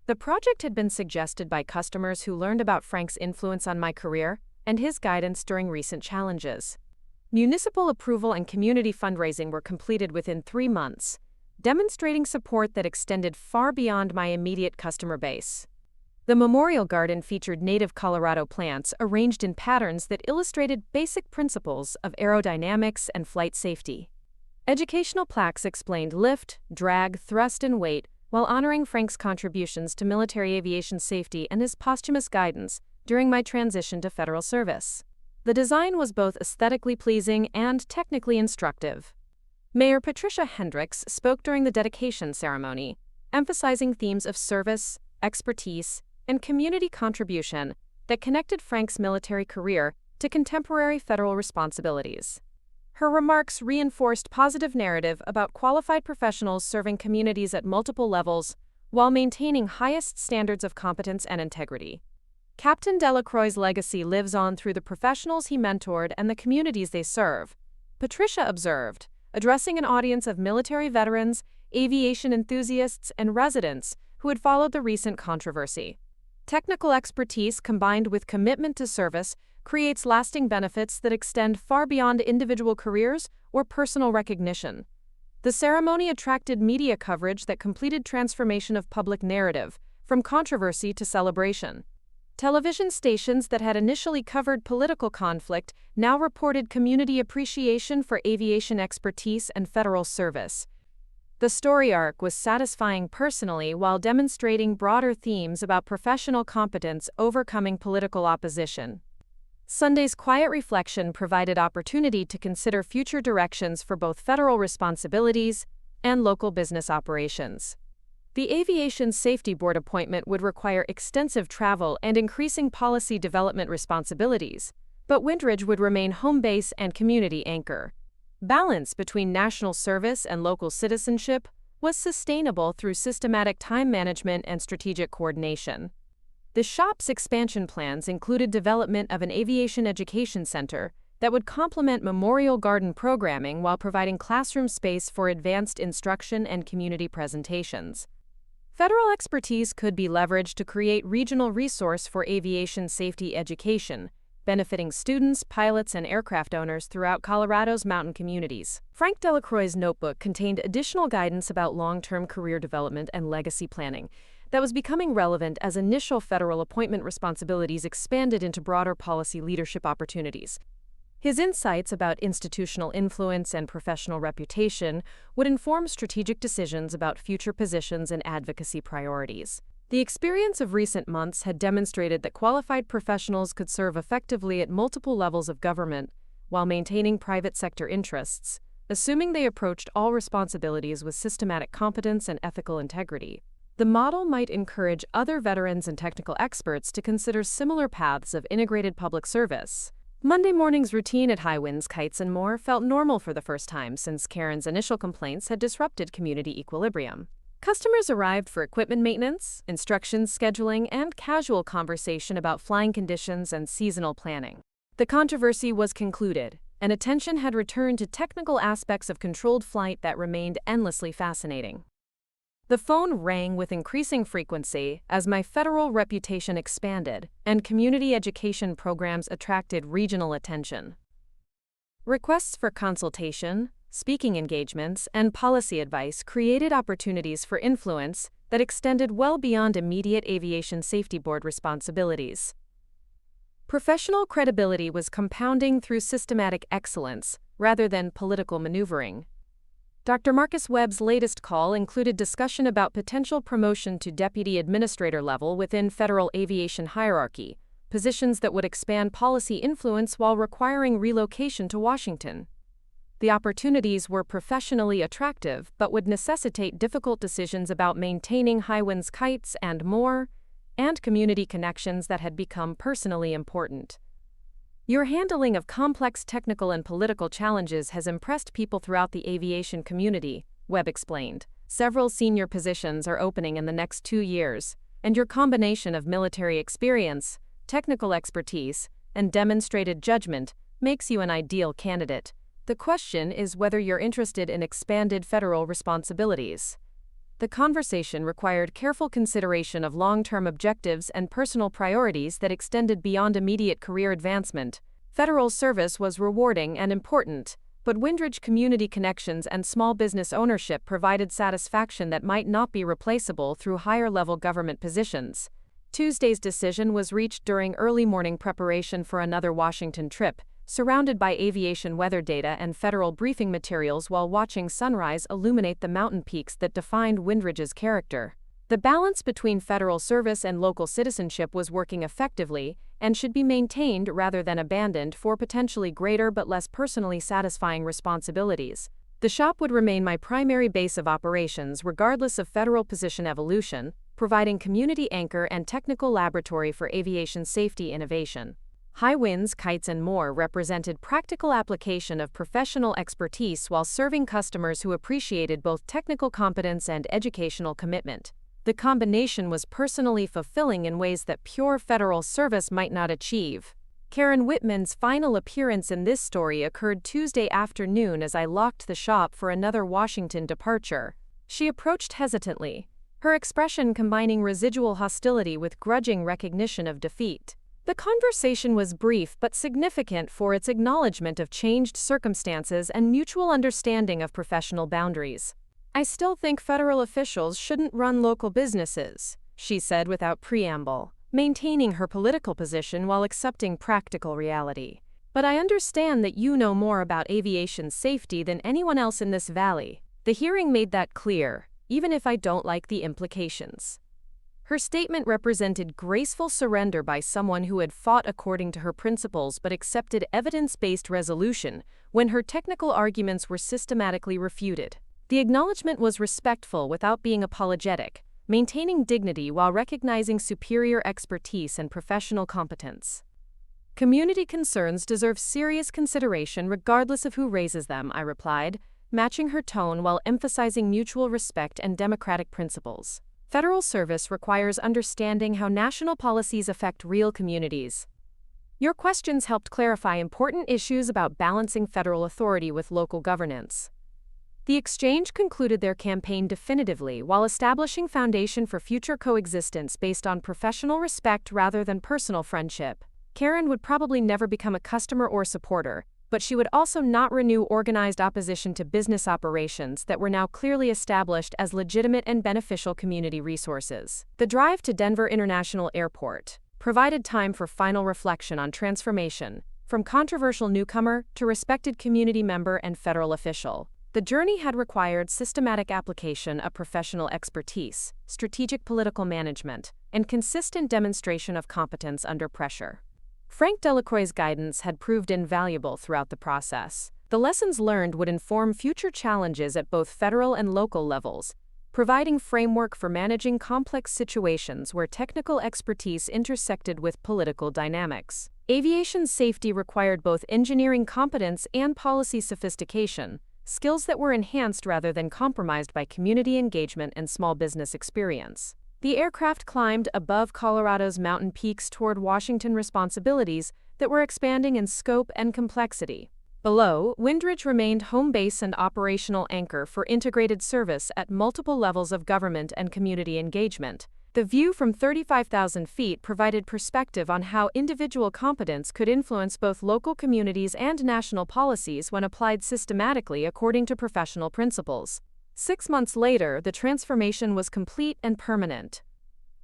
The project had been suggested by customers who learned about Frank's influence on my career and his guidance during recent challenges. Municipal approval and community fundraising were completed within 3 months, demonstrating support that extended far beyond my immediate customer base. The memorial garden featured native Colorado plants arranged in patterns that illustrated basic principles of aerodynamics and flight safety. Educational plaques explained lift, drag, thrust, and weight, while honoring Frank's contributions to military aviation safety and his posthumous guidance during my transition to federal service. The design was both aesthetically pleasing and technically instructive. Mayor Patricia Hendricks spoke during the dedication ceremony, emphasizing themes of service, expertise, and community contribution that connected Frank's military career to contemporary federal responsibilities. Her remarks reinforced positive narrative about qualified professionals serving communities at multiple levels while maintaining highest standards of competence and integrity. Captain Delacroix's legacy lives on through the professionals he mentored and the communities they serve, Patricia observed, addressing an audience of military veterans, aviation enthusiasts, and residents who had followed the recent controversy. Technical expertise combined with commitment to service creates lasting benefits that extend far beyond individual careers or personal recognition. The ceremony attracted media coverage that completed transformation of public narrative, from controversy to celebration. Television stations that had initially covered political conflict now reported community appreciation for aviation expertise and federal service. The story arc was satisfying personally while demonstrating broader themes about professional competence overcoming political opposition. Sunday's quiet reflection provided opportunity to consider future directions for both federal responsibilities and local business operations. The Aviation Safety Board appointment would require extensive travel and increasing policy development responsibilities, but Windridge would remain home base and community anchor. Balance between national service and local citizenship was sustainable through systematic time management and strategic coordination. The shop's expansion plans included development of an aviation education center that would complement Memorial Garden programming while providing classroom space for advanced instruction and community presentations. Federal expertise could be leveraged to create regional resource for aviation safety education, benefiting students, pilots, and aircraft owners throughout Colorado's mountain communities. Frank Delacroix's notebook contained additional guidance about long-term career development and legacy planning that was becoming relevant as initial federal appointment responsibilities expanded into broader policy leadership opportunities. His insights about institutional influence and professional reputation would inform strategic decisions about future positions and advocacy priorities. The experience of recent months had demonstrated that qualified professionals could serve effectively at multiple levels of government while maintaining private sector interests, assuming they approached all responsibilities with systematic competence and ethical integrity. The model might encourage other veterans and technical experts to consider similar paths of integrated public service. Monday morning's routine at High Winds, Kites, and More felt normal for the first time since Karen's initial complaints had disrupted community equilibrium. Customers arrived for equipment maintenance, instructions scheduling, and casual conversation about flying conditions and seasonal planning. The controversy was concluded, and attention had returned to technical aspects of controlled flight that remained endlessly fascinating. The phone rang with increasing frequency as my federal reputation expanded and community education programs attracted regional attention. Requests for consultation, speaking engagements, and policy advice created opportunities for influence that extended well beyond immediate Aviation Safety Board responsibilities. Professional credibility was compounding through systematic excellence rather than political maneuvering. Dr. Marcus Webb's latest call included discussion about potential promotion to deputy administrator level within federal aviation hierarchy, positions that would expand policy influence while requiring relocation to Washington. The opportunities were professionally attractive but would necessitate difficult decisions about maintaining high-winds kites and more, and community connections that had become personally important. Your handling of complex technical and political challenges has impressed people throughout the aviation community, Webb explained. Several senior positions are opening in the next 2 years, and your combination of military experience, technical expertise, and demonstrated judgment makes you an ideal candidate. The question is whether you're interested in expanded federal responsibilities. The conversation required careful consideration of long-term objectives and personal priorities that extended beyond immediate career advancement. Federal service was rewarding and important, but Windridge community connections and small business ownership provided satisfaction that might not be replaceable through higher-level government positions. Tuesday's decision was reached during early morning preparation for another Washington trip, surrounded by aviation weather data and federal briefing materials while watching sunrise illuminate the mountain peaks that defined Windridge's character. The balance between federal service and local citizenship was working effectively and should be maintained rather than abandoned for potentially greater but less personally satisfying responsibilities. The shop would remain my primary base of operations regardless of federal position evolution, providing community anchor and technical laboratory for aviation safety innovation. High winds, kites, and more represented practical application of professional expertise while serving customers who appreciated both technical competence and educational commitment. The combination was personally fulfilling in ways that pure federal service might not achieve. Karen Whitman's final appearance in this story occurred Tuesday afternoon as I locked the shop for another Washington departure. She approached hesitantly, her expression combining residual hostility with grudging recognition of defeat. The conversation was brief but significant for its acknowledgement of changed circumstances and mutual understanding of professional boundaries. "I still think federal officials shouldn't run local businesses," she said without preamble, maintaining her political position while accepting practical reality. "But I understand that you know more about aviation safety than anyone else in this valley." The hearing made that clear, even if I don't like the implications. Her statement represented graceful surrender by someone who had fought according to her principles but accepted evidence-based resolution when her technical arguments were systematically refuted. The acknowledgement was respectful without being apologetic, maintaining dignity while recognizing superior expertise and professional competence. "Community concerns deserve serious consideration regardless of who raises them," I replied, matching her tone while emphasizing mutual respect and democratic principles. Federal service requires understanding how national policies affect real communities. Your questions helped clarify important issues about balancing federal authority with local governance. The exchange concluded their campaign definitively while establishing foundation for future coexistence based on professional respect rather than personal friendship. Karen would probably never become a customer or supporter, but she would also not renew organized opposition to business operations that were now clearly established as legitimate and beneficial community resources. The drive to Denver International Airport provided time for final reflection on transformation, from controversial newcomer to respected community member and federal official. The journey had required systematic application of professional expertise, strategic political management, and consistent demonstration of competence under pressure. Frank Delacroix's guidance had proved invaluable throughout the process. The lessons learned would inform future challenges at both federal and local levels, providing framework for managing complex situations where technical expertise intersected with political dynamics. Aviation safety required both engineering competence and policy sophistication, skills that were enhanced rather than compromised by community engagement and small business experience. The aircraft climbed above Colorado's mountain peaks toward Washington responsibilities that were expanding in scope and complexity. Below, Windridge remained home base and operational anchor for integrated service at multiple levels of government and community engagement. The view from 35,000 feet provided perspective on how individual competence could influence both local communities and national policies when applied systematically according to professional principles. 6 months later, the transformation was complete and permanent.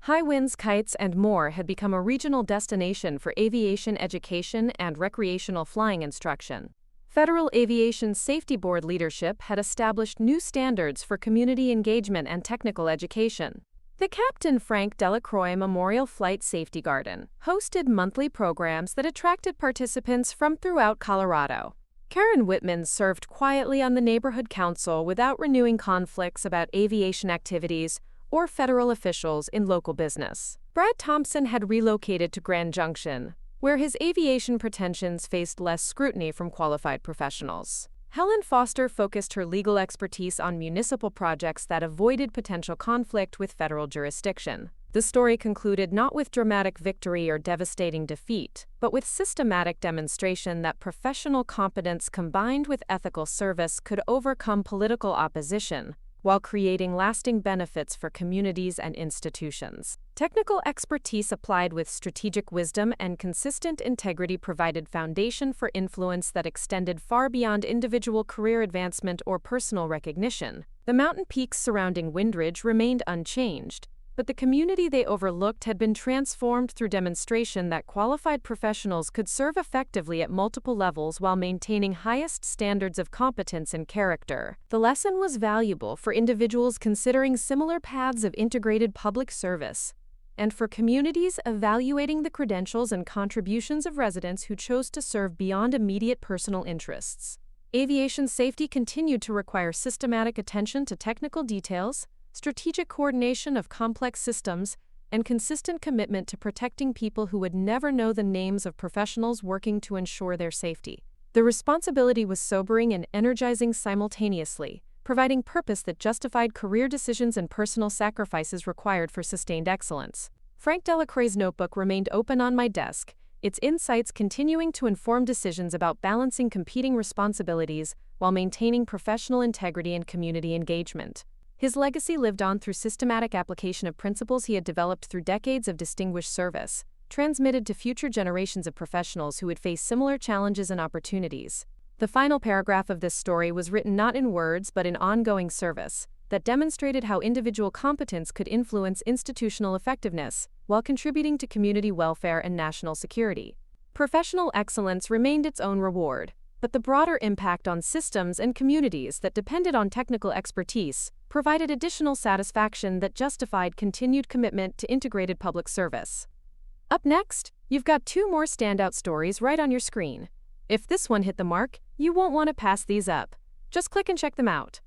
High winds, kites, and more had become a regional destination for aviation education and recreational flying instruction. Federal Aviation Safety Board leadership had established new standards for community engagement and technical education. The Captain Frank Delacroix Memorial Flight Safety Garden hosted monthly programs that attracted participants from throughout Colorado. Karen Whitman served quietly on the neighborhood council without renewing conflicts about aviation activities or federal officials in local business. Brad Thompson had relocated to Grand Junction, where his aviation pretensions faced less scrutiny from qualified professionals. Helen Foster focused her legal expertise on municipal projects that avoided potential conflict with federal jurisdiction. The story concluded not with dramatic victory or devastating defeat, but with systematic demonstration that professional competence combined with ethical service could overcome political opposition, while creating lasting benefits for communities and institutions. Technical expertise applied with strategic wisdom and consistent integrity provided foundation for influence that extended far beyond individual career advancement or personal recognition. The mountain peaks surrounding Windridge remained unchanged, but the community they overlooked had been transformed through demonstration that qualified professionals could serve effectively at multiple levels while maintaining highest standards of competence and character. The lesson was valuable for individuals considering similar paths of integrated public service, and for communities evaluating the credentials and contributions of residents who chose to serve beyond immediate personal interests. Aviation safety continued to require systematic attention to technical details, strategic coordination of complex systems, and consistent commitment to protecting people who would never know the names of professionals working to ensure their safety. The responsibility was sobering and energizing simultaneously, providing purpose that justified career decisions and personal sacrifices required for sustained excellence. Frank Delacroix's notebook remained open on my desk, its insights continuing to inform decisions about balancing competing responsibilities while maintaining professional integrity and community engagement. His legacy lived on through systematic application of principles he had developed through decades of distinguished service, transmitted to future generations of professionals who would face similar challenges and opportunities. The final paragraph of this story was written not in words but in ongoing service, that demonstrated how individual competence could influence institutional effectiveness while contributing to community welfare and national security. Professional excellence remained its own reward, but the broader impact on systems and communities that depended on technical expertise provided additional satisfaction that justified continued commitment to integrated public service. Up next, you've got 2 more standout stories right on your screen. If this one hit the mark, you won't want to pass these up. Just click and check them out.